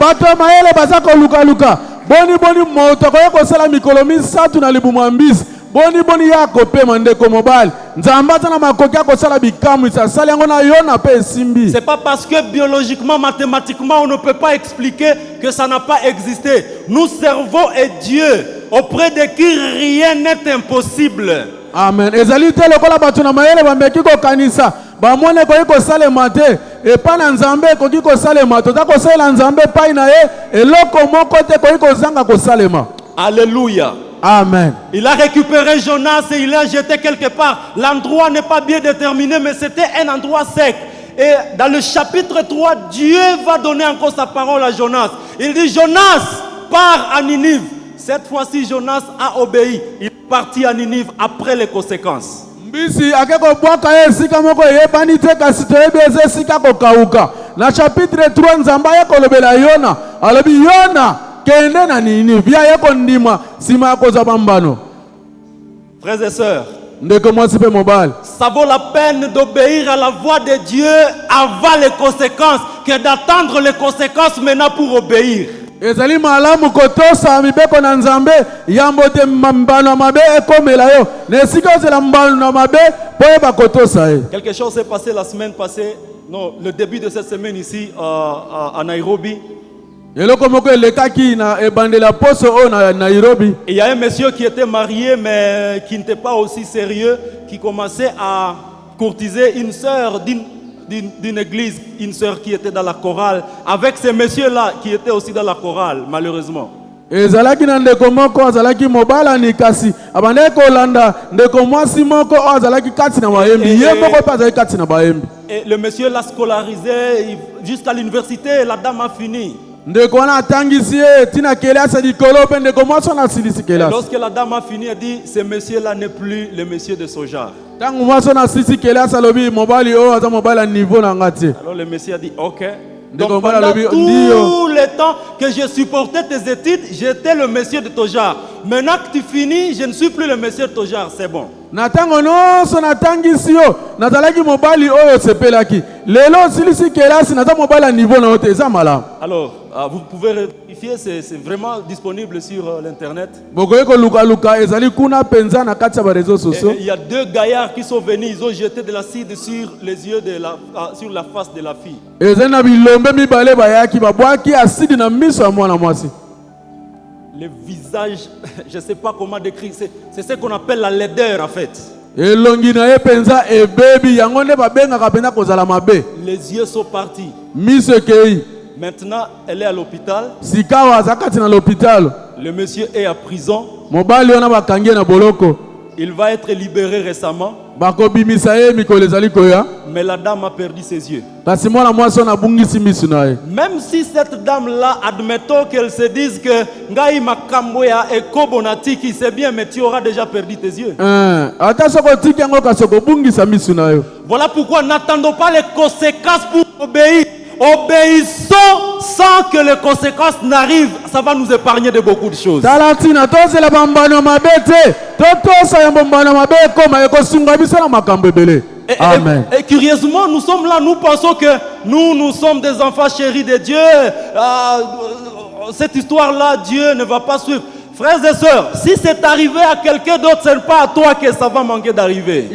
C'est pas parce que biologiquement, mathématiquement, on ne peut pas expliquer que ça n'a pas existé. Nous servons et Dieu, auprès de qui rien n'est impossible. Amen. Ezalite lokola batu na mayele bambeki ko kanisa. Ba mone ko salema te. E pa na Nzambe ko ko salema. Tota ko sala Nzambe pa na ye. Eloko moko te ko zanga ko salema. Alléluia. Amen. Il a récupéré Jonas et il l'a jeté quelque part. L'endroit n'est pas bien déterminé, mais c'était un endroit sec. Et dans le chapitre 3, Dieu va donner encore sa parole à Jonas. Il dit, Jonas, pars à Ninive. Cette fois-ci, Jonas a obéi. Il est parti à Ninive après les conséquences. Mbisi akeko bwaka esika moko yebani te kasi toyebeze esika ko kauka. Na chapitre 3 Nzamba yakolobela Yona. Alobi Yona kende na Ninive. Bia yako ndima sima yako za bambano. Frères et sœurs, ça vaut la peine d'obéir à la voix de Dieu avant les conséquences que d'attendre les conséquences maintenant pour obéir. Ezali malamu kotosa mibeko na Nzambe yambo te mbano mabe ekomela yo nesika zela mbano mabe poyeba kotosa e. Quelque chose s'est passé la semaine passée, non, le début de cette semaine ici à Nairobi. Eloko moko elekaki na ebandela poso o na Nairobi. Il y a un monsieur qui était marié mais qui n'était pas aussi sérieux, qui commençait à courtiser une sœur d'une église, une sœur qui était dans la chorale, avec ces messieurs-là qui étaient aussi dans la chorale, malheureusement. Ezalaki na ndeko moko azalaki mobala ni kasi abandeko landa ndeko mwasi moko azalaki kati na mayembi ye moko pa azalaki kati na mayembi. Et le monsieur l'a scolarisé jusqu'à l'université, la dame a fini. Ndeko wana atangisi tina kelasa dikolo pe ndeko mwasi na silisi kelasa. Lorsque la dame a fini, elle dit ce monsieur-là n'est plus le monsieur de ce genre. Alors le monsieur a dit ok. Donc pendant tout le temps que j'ai supporté tes études, j'étais le monsieur de ton genre. Maintenant que tu finis, je ne suis plus le monsieur de ton genre, c'est bon. Alors, vous pouvez vérifier, c'est vraiment disponible sur l'internet. Il y a 2 gaillards qui sont venus, ils ont jeté de l'acide sur les yeux sur la face de la fille. Le visage, je ne sais pas comment décrire, c'est ce qu'on appelle la laideur en fait. Les yeux sont partis. Maintenant, elle est à l'hôpital. Le monsieur est à prison. Il va être libéré récemment. mais la dame a perdu ses yeux. kasi mwana mwasi wana abungisi miso na ye. Même si cette dame-là, admettons qu'elle se dise que Ngai makambo ya ekobonatiki, c'est bien, mais tu auras déjà perdu tes yeux. Ata soko otiki yango kasi okobungisa miso na yo. Voilà pourquoi n'attendons pas les conséquences pour obéir. Obéissons sans que les conséquences n'arrivent. Ça va nous épargner de beaucoup de choses. Talatina tozela bambano mabete, totosa ya bambano mabe koma ekosunga biso na makambo ebele. Amen. Et curieusement, nous sommes là, nous pensons que nous sommes des enfants chéris de Dieu. Cette histoire-là, Dieu ne va pas suivre. Frères et sœurs, si c'est arrivé à quelqu'un d'autre, ce n'est pas à toi que ça va manquer d'arriver.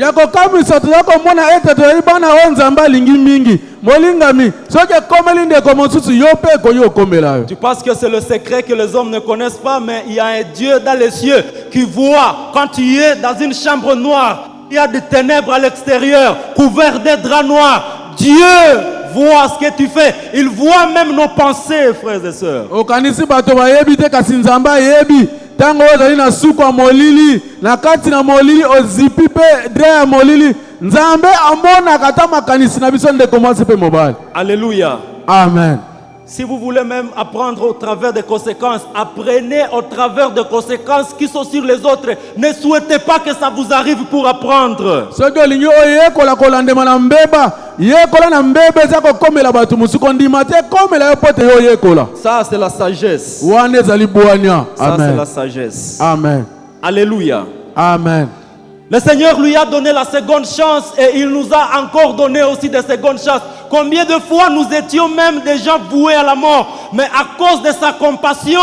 Tu penses que c'est le secret que les hommes ne connaissent pas, mais il y a un Dieu dans les cieux qui voit quand tu es dans une chambre noire. Il y a des ténèbres à l'extérieur, couverts des draps noirs. Dieu voit ce que tu fais. Il voit même nos pensées, frères et sœurs. Alléluia. Amen. Si vous voulez même apprendre au travers des conséquences, apprenez au travers des conséquences qui sont sur les autres. Ne souhaitez pas que ça vous arrive pour apprendre. Ça, c'est la sagesse. Ça, c'est la sagesse. Amen. Alléluia. Amen. Le Seigneur lui a donné la seconde chance et il nous a encore donné aussi des secondes chances. Combien de fois nous étions même déjà voués à la mort, mais à cause de sa compassion,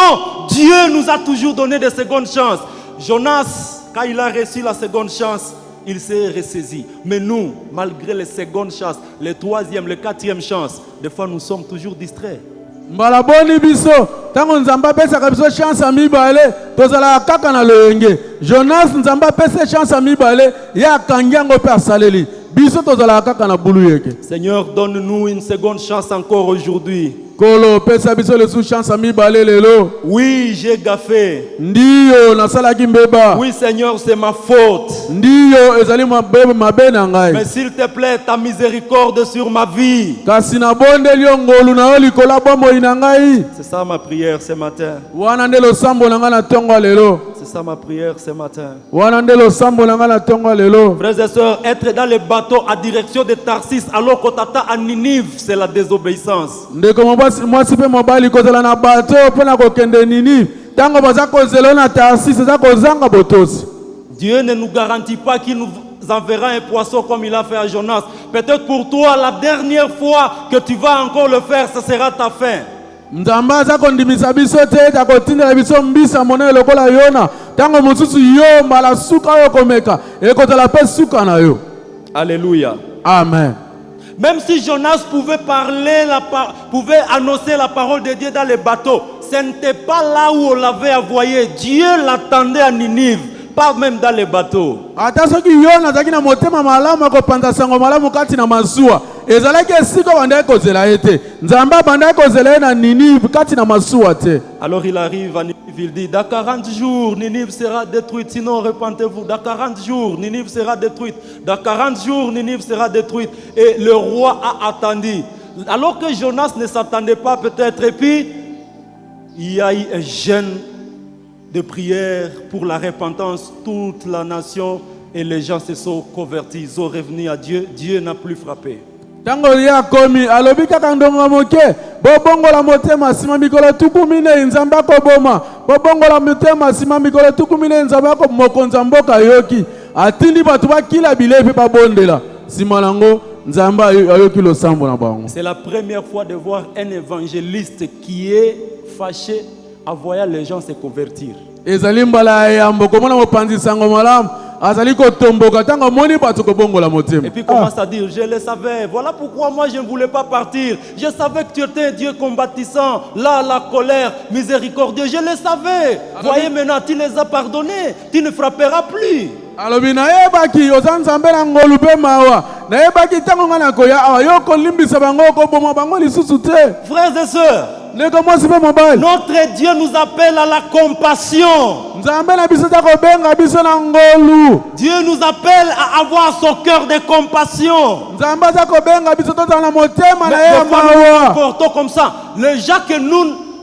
Dieu nous a toujours donné des secondes chances. Jonas, quand il a reçu la seconde chance, il s'est ressaisi. Mais nous, malgré les secondes chances, les troisième, les quatrième chances, des fois nous sommes toujours distraits. Mbalaboni biso tango nzamba pesa kabiso chance a mibale tozala kaka na loyenge. Jonas nzamba pesa chance a mibale ya kangiango pe asaleli biso tozala kaka na bulu yeke. Seigneur, donne-nous une seconde chance encore aujourd'hui. Kolo pesa biso le sous chance a mibale lelo. Oui, j'ai gaffé. Ndiyo nasalaki mbeba. Oui, Seigneur, c'est ma faute. Ndiyo ezali mabebe mabena ngai. Mais s'il te plaît, ta miséricorde sur ma vie. Kasi na bonde liongolu na oli kola bomo inangai. C'est ça ma prière ce matin. Wana ndelo sambo na ngana tongo lelo. C'est ça ma prière ce matin. Wana ndelo sambo na ngana tongo lelo. Frères et sœurs, être dans les bateaux à direction de Tarsis alors qu'on t'attend à Ninive, c'est la désobéissance. Ndeko mwasi pe mobali kozela na bato pona kokende nini tango baza kozela na Tarsis za kozanga botosi. Dieu ne nous garantit pas qu'il nous enverra un poisson comme il a fait à Jonas. Peut-être pour toi, la dernière fois que tu vas encore le faire, ce sera ta fin. Nzamba za kondimisa biso te ta kotinda biso mbisa mona lokola Yona tango mususu yo mbala suka yo komeka ekozala pe suka na yo. Alléluia. Amen. Même si Jonas pouvait annoncer la parole de Dieu dans les bateaux, ce n'était pas là où on l'avait envoyé. Dieu l'attendait à Ninive, pas même dans les bateaux. Atasoki Yona zakina motema malama ko panda sango malamu kati na masuwa. Ezalaki esiko banda kozela ete. Nzamba banda kozela na Ninive kati na masuwa te. Alors il arrive à Ninive, il dit dans 40 jours Ninive sera détruite, sinon repentez-vous. Dans 40 jours Ninive sera détruite. Dans 40 jours Ninive sera détruite. Et le roi a attendu. Alors que Jonas ne s'attendait pas peut-être, et puis il y a eu un jeûne de prière pour la repentance, toute la nation et les gens se sont convertis, ils sont revenus à Dieu, Dieu n'a plus frappé. Tango ya komi alobi kaka ndongo moke bobongola motema sima mikolo tukumine nzamba ko boma bobongola motema sima mikolo tukumine nzamba ko mokonza mboka yoki atindi batu bakila bilepe babondela sima nango nzamba ayoki lo sambo na bango. C'est la première fois de voir un évangéliste qui est fâché à voir les gens se convertir. Ezali mbala ya mboko mona mopanzi sango malamu azali ko tomboka tanga moni batu ko bongola motema. Et puis commence à dire je le savais, voilà pourquoi moi je ne voulais pas partir. Je savais que tu étais un Dieu combattissant, là la colère, miséricordieux, je le savais. Voyez maintenant tu les as pardonnés, tu ne frapperas plus. Alobi na yebaki ozanzambe na ngolu pe mawa na yebaki tango ngana ko ya ayo ko limbisa bango ko boma bango lisusu te. Frères et sœurs, notre Dieu nous appelle à la compassion. Nzambe na biso ta kobenga biso na ngolu. Dieu nous appelle à avoir son cœur de compassion. Nzambe ta kobenga biso tota na motema Mais na ye des fois, nous nous mawa. comportons comme ça. Les gens que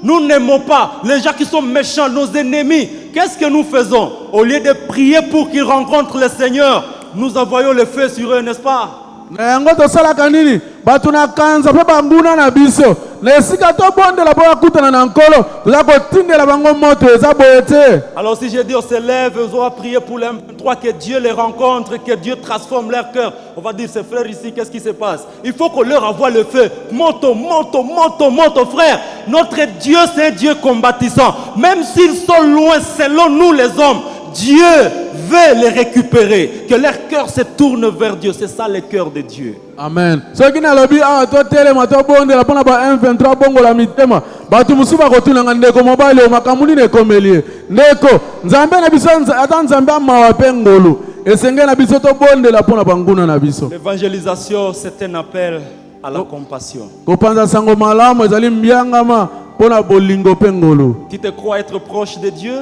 nous n'aimons pas, les gens qui sont méchants, nos ennemis, qu'est-ce que nous faisons? Au lieu de prier pour qu'ils rencontrent le Seigneur, nous envoyons le feu sur eux, n'est-ce pas? Na yango tosalaka nini? Bato na kanza pe banguna na biso. Na esika to bondela po bakutana na nkolo, toza kotindela bango moto eza boye te. Alors si je dis on se lève, on va prier pour les M23, que Dieu les rencontre, que Dieu transforme leur cœur. On va dire, ces frères ici, qu'est-ce qui se passe? Il faut qu'on leur envoie le feu. Monte, frère. Notre Dieu, c'est un Dieu combattissant. Même s'ils sont loin, selon nous les hommes, Dieu veut les récupérer. Que leur cœur se tourne vers Dieu. C'est ça le cœur de Dieu. Amen. Soki na lobi a to telema to bondela pona ba M23 bongo la mitema. Batu musuba kotuna ngandeko mobile o makamuni ne komelie. Ndeko Nzambe na biso ata Nzambe amawa pe ngolu. Esenge na biso to bondela pona banguna na biso. L'évangélisation, c'est un appel à la compassion. Kopanza sango malamu ezali mbiangama pona bolingo pe ngolu. Tu te crois être proche de Dieu?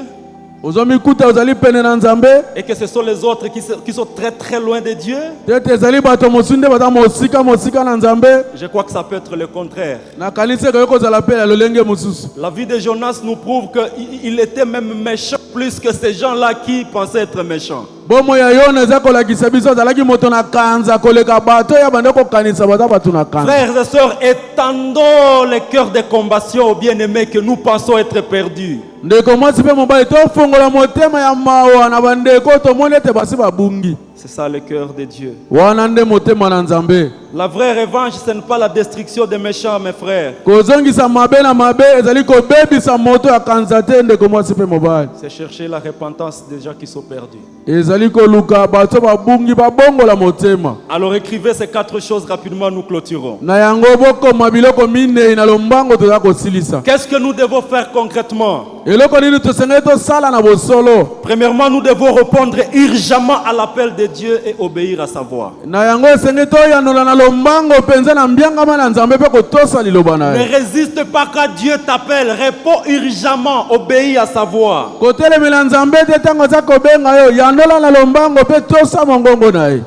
Ozomi kuta ozali pene na Nzambe. Et que ce sont les autres qui sont très très loin de Dieu. Tete ezali bato mosunde bata mosika na Nzambe. Je crois que ça peut être le contraire. Na kanisa ko kozala pe ya lolenge mususu. La vie de Jonas nous prouve qu'il était même méchant plus que ces gens-là qui pensaient être méchants. Bomo ya Yona eza kolakisa biso azalaki moto na kanza koleka bato ya bande kokanisa bata batu na kanza. Frères et sœurs, étendons le cœur de compassion aux bien-aimés que nous pensons être perdus. Ndeko mwasi pe mobali to fongola motema ya mawa na bandeko to monete basi babungi. C'est ça le cœur de Dieu. Wana nde motema na Nzambe. La vraie revanche, ce n'est pas la destruction des méchants, mes frères. Kozongisa mabe na mabe ezali kobebisa moto ya kanza te ndeko mwasi pe mobali. C'est chercher la repentance des gens qui sont perdus. Ezali koluka bato babungi babongola motema. Alors écrivez ces 4 choses rapidement, nous clôturons. Na yango boko mabiloko minei na lombango toza kosilisa. Qu'est-ce que nous devons faire concrètement? Eloko nini tosengeli tosala na bosolo. Premièrement, nous devons répondre urgemment à l'appel de Dieu et obéir à sa voix. Na yango esengeli toyanola na lombango penza na mbiangama na Nzambe pe kotosa liloba na Ne ye. résiste pas quand Dieu t'appelle. Réponds urgemment, obéis à sa voix. Kotelemela Nzambe te tango za kobenga yo yandola na lombango pe tosa mongongo na ye.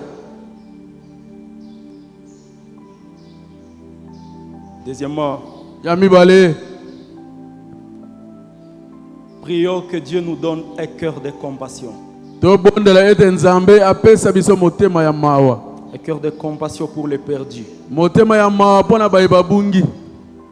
Deuxièmement, Ya mibale prions que Dieu nous donne un cœur de compassion. to bondela ete Nzambe apesa biso motema ya mawa. Un cœur de compassion pour les perdus. Motema ya mawa pona bayiba bungi.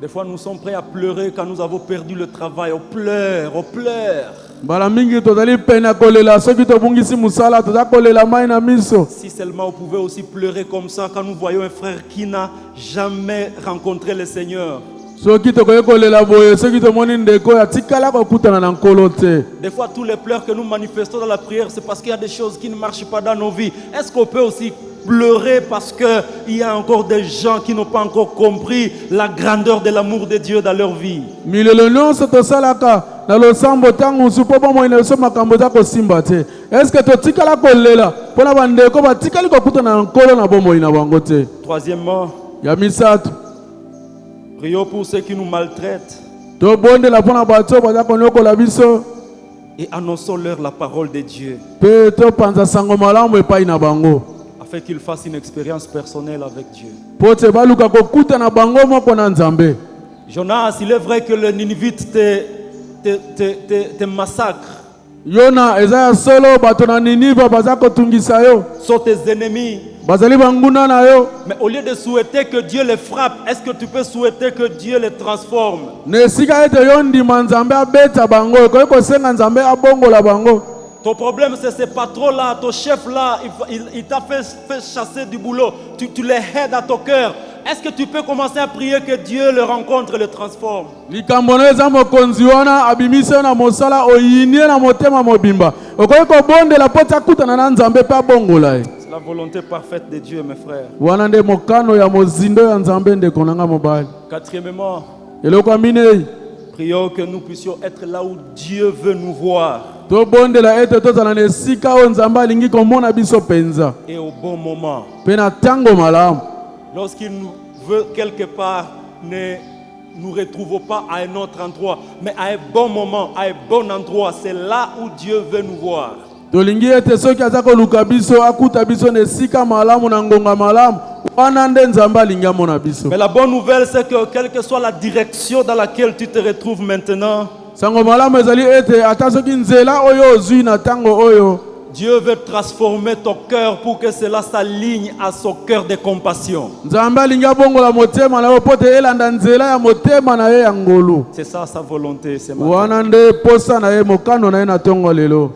Des fois, nous sommes prêts à pleurer quand nous avons perdu le travail. On pleure, on pleure. Mbala mingi tozali pena kolela soki tobungisi musala toza kolela mai na miso. Si seulement on pouvait aussi pleurer comme ça quand nous voyons un frère qui n'a jamais rencontré le Seigneur. Soki tokoye kolela boye soki tomoni ndeko ya tikala kokutana na nkolo te. Des fois, tous les pleurs que nous manifestons dans la prière, c'est parce qu'il y a des choses qui ne marchent pas dans nos vies. Est-ce qu'on peut aussi pleurer parce qu'il y a encore des gens qui n'ont pas encore compris la grandeur de l'amour de Dieu dans leur vie? Milelo nyonso tosalaka na losambo tangu supo bomo ineso makambo za kosimba te. Est-ce que totikala kolela pona bandeko batikali kokutana na nkolo na bomo ina bango te. Troisièmement, Ya misato prions pour ceux qui nous maltraitent to bondela pona bato baza konyokola biso et annonçons-leur la parole de Dieu pe to panza sango malamu epai na bango afin qu'ils fassent une expérience personnelle avec Dieu. po te baluka kokutana bango moko na Nzambe. Jonas, il est vrai que le Ninivites te massacre, Yona eza ya solo bato na Ninive baza kotungisa yo sont tes ennemis. bazali banguna na yo. Mais au lieu de souhaiter que Dieu les frappe, est-ce que tu peux souhaiter que Dieu les transforme? Na esika ete yo ndima Nzambe abeta bango ekoki kosenga Nzambe abongola bango. Ton problème, c'est ce patron-là, ton chef-là, il t'a fait chasser du boulot. Tu les aides à ton cœur. Est-ce que tu peux commencer à prier que Dieu le rencontre et le transforme? Likambo na eza mokonzi wana abimise na mosala oyinie na motema mobimba okoki kobondela po ti akutana na Nzambe mpe abongola ye. C'est la volonté parfaite de Dieu, mes frères. Wana nde mokano ya mozindo ya Nzambe ndeko na nga mobali. Quatrièmement, Eloko ya minei prions que nous puissions être là où Dieu veut nous voir tobondela ete tozala na esika oyo Nzambe alingi komona biso penza et au bon moment. mpe na ntango malamu. Lorsqu'il nous veut quelque part, nous retrouvons pas à un autre endroit, mais à un bon moment, à un bon endroit. C'est là où Dieu veut nous voir. tolingi ete soki aza koluka biso akuta biso na esika malamu na ngonga malamu wana nde nzambe alingi amona biso. Mais la bonne nouvelle, c'est que quelle que soit la direction dans laquelle tu te retrouves maintenant, sango malamu ezali ete ata soki nzela oyo ozwi na ntango oyo Dieu veut transformer ton cœur pour que cela s'aligne à son cœur de compassion. nzambe alingi abongola motema na yo mpo te elanda nzela ya motema na ye ya ngolu. C'est ça sa volonté ce matin. wana nde posa na ye mokano na ye na ntongo lelo.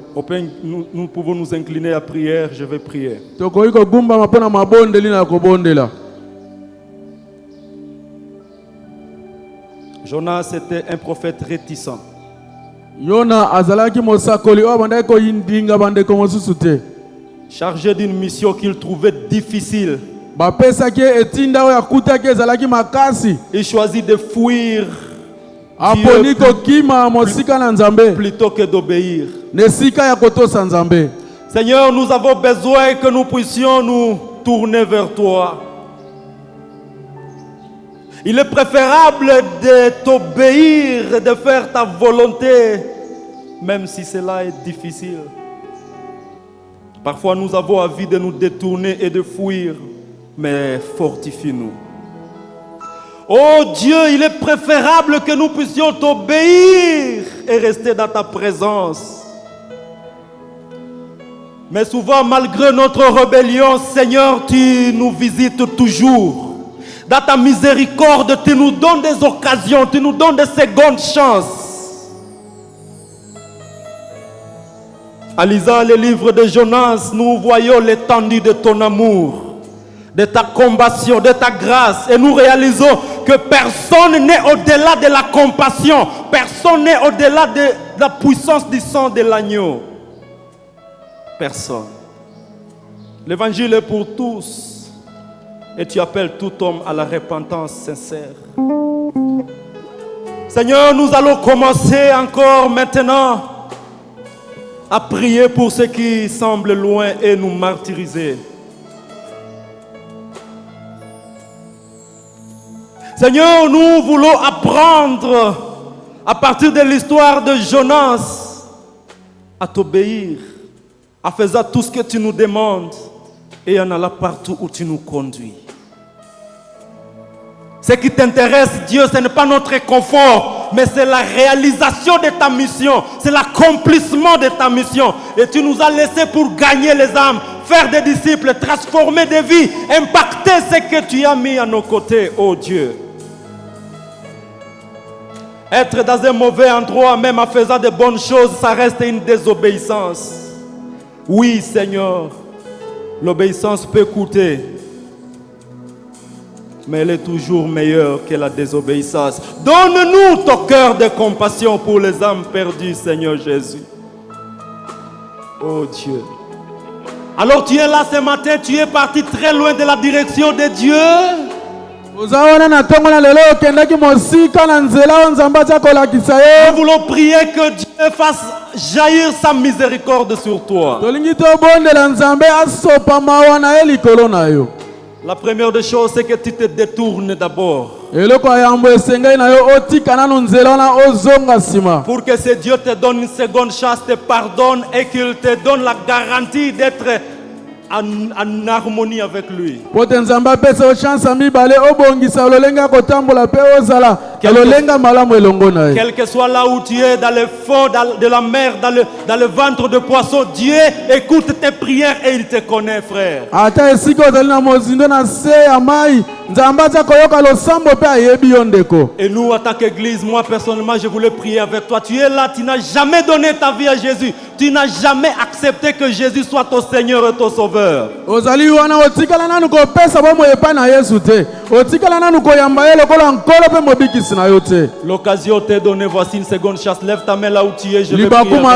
Nous pouvons nous incliner à prière. Je vais prier. tokoki kogumbama mpo na mabondeli na kobondela. Jonas était un prophète réticent. Yona azalaki mosakoli oyo bandaki koyindinga bandeko mosusu te. Chargé d'une mission qu'il trouvait difficile. bapesaki etinda oyo akutaki ezalaki makasi. Il choisit de fuir aponi kokima mosika na nzambe plutôt que d'obéir. na esika ya kotosa nzambe. Seigneur, nous avons besoin que nous puissions nous tourner vers toi. Il est préférable de t'obéir, de faire ta volonté, même si cela est difficile. Parfois, nous avons envie de nous détourner et de fuir, mais fortifie-nous. Oh Dieu, il est préférable que nous puissions t'obéir et rester dans ta présence. Mais souvent, malgré notre rébellion, Seigneur, tu nous visites toujours. Dans ta miséricorde, tu nous donnes des occasions, tu nous donnes des secondes chances. En lisant le livre de Jonas, nous voyons l'étendue de ton amour, de ta compassion, de ta grâce. Et nous réalisons que personne n'est au-delà de la compassion. Personne n'est au-delà de la puissance du sang de l'agneau. Personne. L'évangile est pour tous. Et tu appelles tout homme à la repentance sincère. Seigneur, nous allons commencer encore maintenant à prier pour ceux qui semblent loin et nous martyriser. Seigneur, nous voulons apprendre à partir de l'histoire de Jonas à t'obéir, à faire tout ce que tu nous demandes et en allant partout où tu nous conduis. Ce qui t'intéresse, Dieu, ce n'est pas notre confort, mais c'est la réalisation de ta mission, c'est l'accomplissement de ta mission. Et tu nous as laissés pour gagner les âmes, faire des disciples, transformer des vies, impacter ce que tu as mis à nos côtés, oh Dieu. Être dans un mauvais endroit, même en faisant de bonnes choses, ça reste une désobéissance. Oui, Seigneur, l'obéissance peut coûter, mais elle est toujours meilleure que la désobéissance. Donne-nous ton cœur de compassion pour les âmes perdues, Seigneur Jésus. Oh Dieu. Alors tu es là ce matin, tu es parti très loin de la direction de Dieu. Nous voulons prier que Dieu fasse jaillir sa miséricorde sur toi. La première des choses, c'est que tu te détournes d'abord. Pour que ce Dieu te donne une seconde chance, te pardonne et qu'il te donne la garantie d'être en harmonie avec lui. Quel que soit là où tu es, dans le fond de la mer, dans le ventre de poisson, Dieu écoute tes prières et il te connaît, frère. Et nous, en tant qu'église, moi personnellement, je voulais prier avec toi. Tu es là, tu n'as jamais donné ta vie à Jésus. Tu n'as jamais accepté que Jésus soit ton Seigneur et ton Sauveur. L'occasion t'est donnée, voici une seconde chance. Lève ta main là où tu es, je vais prier avec toi.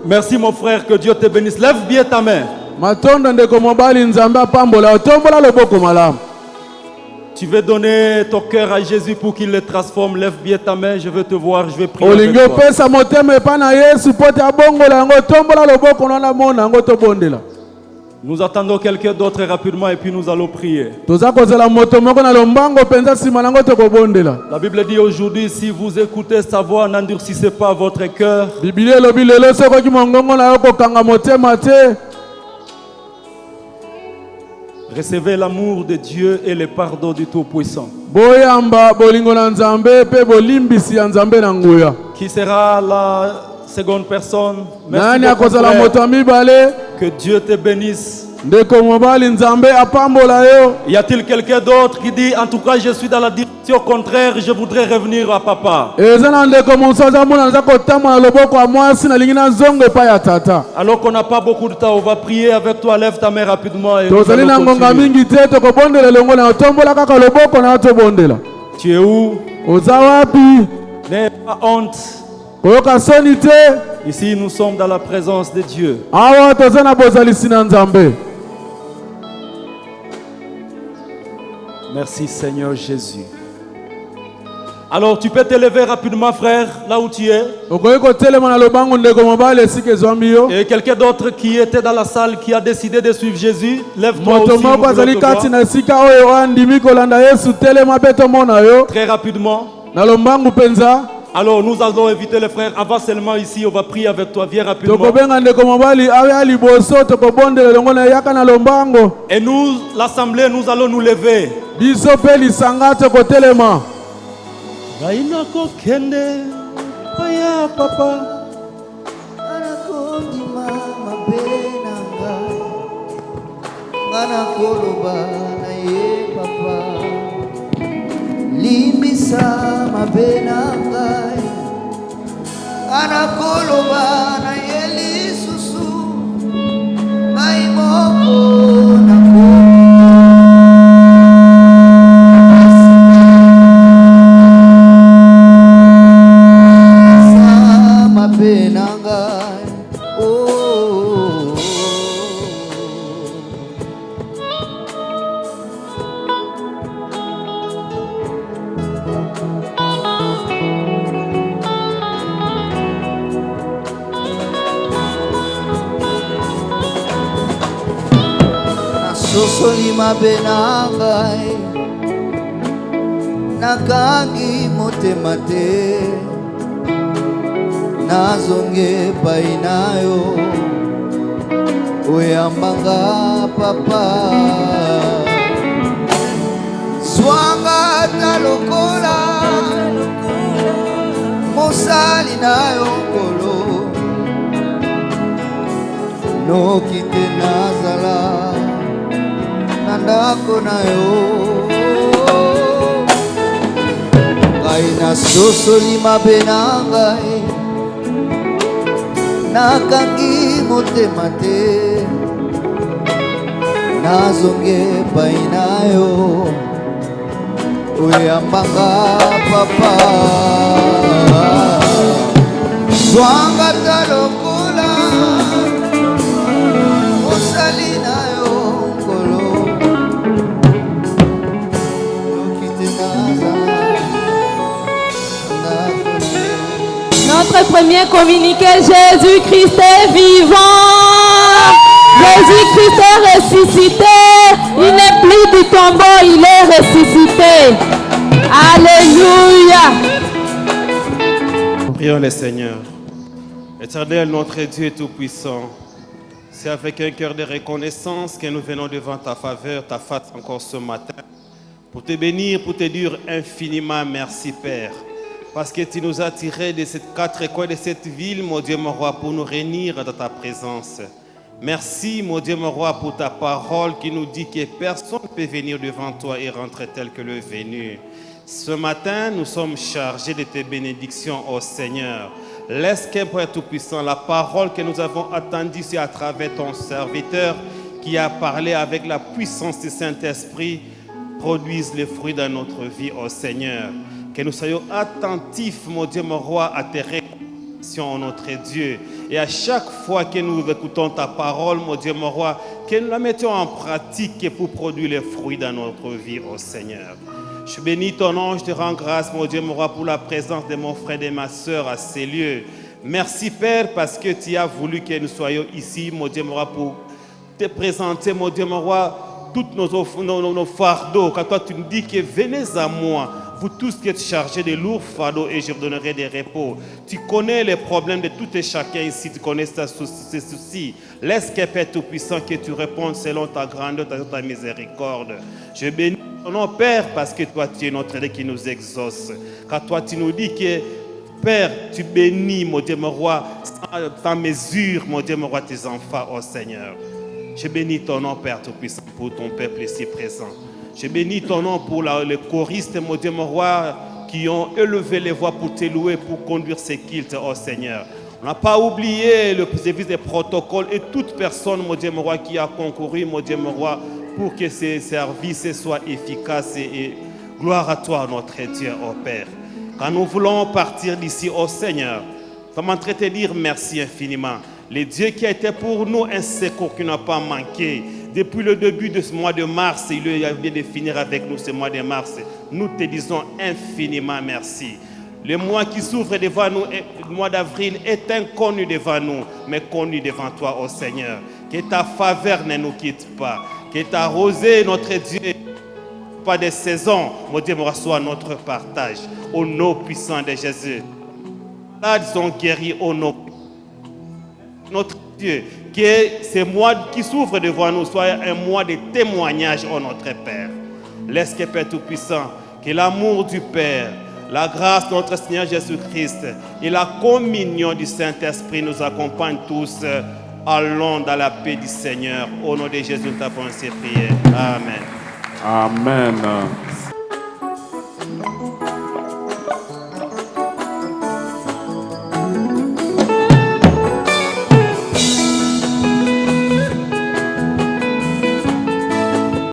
Merci mon frère, que Dieu te bénisse. Lève bien ta main. Tu veux donner ton cœur à Jésus pour qu'il le transforme. Lève bien ta main, je veux te voir, je vais prier avec toi. Nous attendons quelqu'un d'autre rapidement et puis nous allons prier. toza kozala moto moko na lombango penza nsima nango tokobondela. La Bible dit aujourd'hui, si vous écoutez sa voix, n'endurcissez pas votre cœur. Biblia elobi lelo sokoki mongongo na yo kokanga motema te. Recevez l'amour de Dieu et le pardon du Tout-Puissant. Boyamba bolingo na Nzambe pe bolimbisi ya Nzambe na nguya. Qui sera la seconde personne? Nani beaucoup, akozala frère. moto mibale? Que Dieu te bénisse. Ndeko mobali Nzambe apambola yo. Y a-t-il quelqu'un d'autre qui dit, en tout cas, je suis dans la direction contraire, je voudrais revenir à papa? Eza na ndeko mosaza mona za kotambola loboko ya mwasi na lingi na zongo epai ya tata. Alors qu'on n'a pas beaucoup de temps, on va prier avec toi. Lève ta main rapidement. Et nous Tozali na allons ngonga continuer. mingi te tokobondela longo na otombola kaka loboko na tobondela. Tu es où? Oza wapi? N'aie pas honte. Koyoka soni te. Ici, nous sommes dans la présence de Dieu. Awa toza na bozalisi na Nzambe. Merci Seigneur Jésus. Alors tu peux te lever rapidement frère, là où tu es. Okoki kotelema na lobango ndeko mobali esika ezwambi yo. Et quelqu'un d'autre qui était dans la salle, qui a décidé de suivre Jésus, lève-toi Moto aussi. moko nous azali voulons te kati voir. na esika oyo andimi kolanda Yesu telema pe tomona yo. Très rapidement. Na lombangu penza. Alors nous allons inviter les frères. Avant seulement ici, on va prier avec toi. Viens rapidement. Tokobenga ndeko mobali awe aliboso tokobondela longo na yaka na lombango. Et nous, l'assemblée, nous allons nous lever. Biso pe lisanga tokotelema. Baina kokende, oya papa. Anakondima mabenanga, anakoloba na ye papa. Limbisa mabenanga, anakoloba na ye lisusu, maimoko na sosoli mabe na ngai nakangi motema te nazonge epai na yo oyambanga papa zwanga ata lokola mosali na yo nkolo noki te nazala na ndako na yo ngai nasosoli mabe na ngai nakangi motema te nazonge epai na yo oyambanga papa zwanga ta lokola osali na yo nkolo nokite nazala. Notre premier communiqué, Jésus-Christ est vivant. Jésus-Christ est ressuscité. Il n'est plus du tombeau, il est ressuscité. Alléluia. Prions le Seigneur. Éternel, notre Dieu tout-puissant, c'est avec un cœur de reconnaissance que nous venons devant ta faveur, ta face encore ce matin, pour te bénir, pour te dire infiniment merci, Père. Parce que tu nous as tirés de ces quatre coins de cette ville, mon Dieu, mon roi, pour nous réunir dans ta présence. Merci, mon Dieu, mon roi, pour ta parole qui nous dit que personne ne peut venir devant toi et rentrer tel que le venu. Ce matin, nous sommes chargés de tes bénédictions, ô Seigneur. Laisse qu'un Père Tout-Puissant, la parole que nous avons attendue, c'est à travers ton serviteur qui a parlé avec la puissance du Saint-Esprit, produise les fruits dans notre vie, ô Seigneur. Que nous soyons attentifs, mon Dieu, mon roi, à tes recommandations, notre Dieu. Et à chaque fois que nous écoutons ta parole, mon Dieu, mon roi, que nous la mettions en pratique pour produire les fruits dans notre vie, ô Seigneur. Je bénis ton nom, je te rends grâce, mon Dieu, mon roi, pour la présence de mon frère et de ma soeur à ces lieux. Merci, Père, parce que tu as voulu que nous soyons ici, mon Dieu, mon roi, pour te présenter, mon Dieu, mon roi, tous nos fardeaux. Quand toi tu nous dis que venez à moi, vous tous qui êtes chargés de lourds fardeaux, et je vous donnerai des repos. Tu connais les problèmes de tout et chacun ici, tu connais ses soucis. Laisse que Père Tout-Puissant que tu répondes selon ta grandeur, ta miséricorde. Je bénis ton nom, Père, parce que toi tu es notre Dieu qui nous exauce. Quand toi tu nous dis que Père, tu bénis, mon Dieu, mon roi, sans mesure, mon Dieu, mon roi, tes enfants, oh Seigneur. Je bénis ton nom, Père Tout-Puissant, pour ton peuple ici présent. Je bénis ton nom pour les choristes, mon Dieu, mon roi, qui ont élevé les voix pour te louer, pour conduire ces cultes, oh Seigneur. On n'a pas oublié le service des protocoles et toute personne, mon Dieu, mon roi, qui a concouru, mon Dieu, mon roi, pour que ces services soient efficaces et gloire à toi, notre Dieu, oh Père. Quand nous voulons partir d'ici, oh Seigneur, comment te dire merci infiniment. Le Dieu qui a été pour nous un secours qui n'a pas manqué. Depuis le début de ce mois de mars, il vient de finir avec nous ce mois de mars. Nous te disons infiniment merci. Le mois qui s'ouvre devant nous, le mois d'avril, est inconnu devant nous, mais connu devant toi, ô Seigneur. Que ta faveur ne nous quitte pas. Que ta rosée, notre Dieu, pas de saison, mon Dieu, soit notre partage. Au nom puissant de Jésus. Là, ils sont guéris au nom notre Dieu. Que ce mois qui s'ouvre devant nous soit un mois de témoignage, ô notre Père. Laisse que Père Tout-Puissant, que l'amour du Père, la grâce de notre Seigneur Jésus-Christ et la communion du Saint-Esprit nous accompagnent tous. Allons dans la paix du Seigneur. Au nom de Jésus, nous t'avons ainsi prié. Amen. Amen.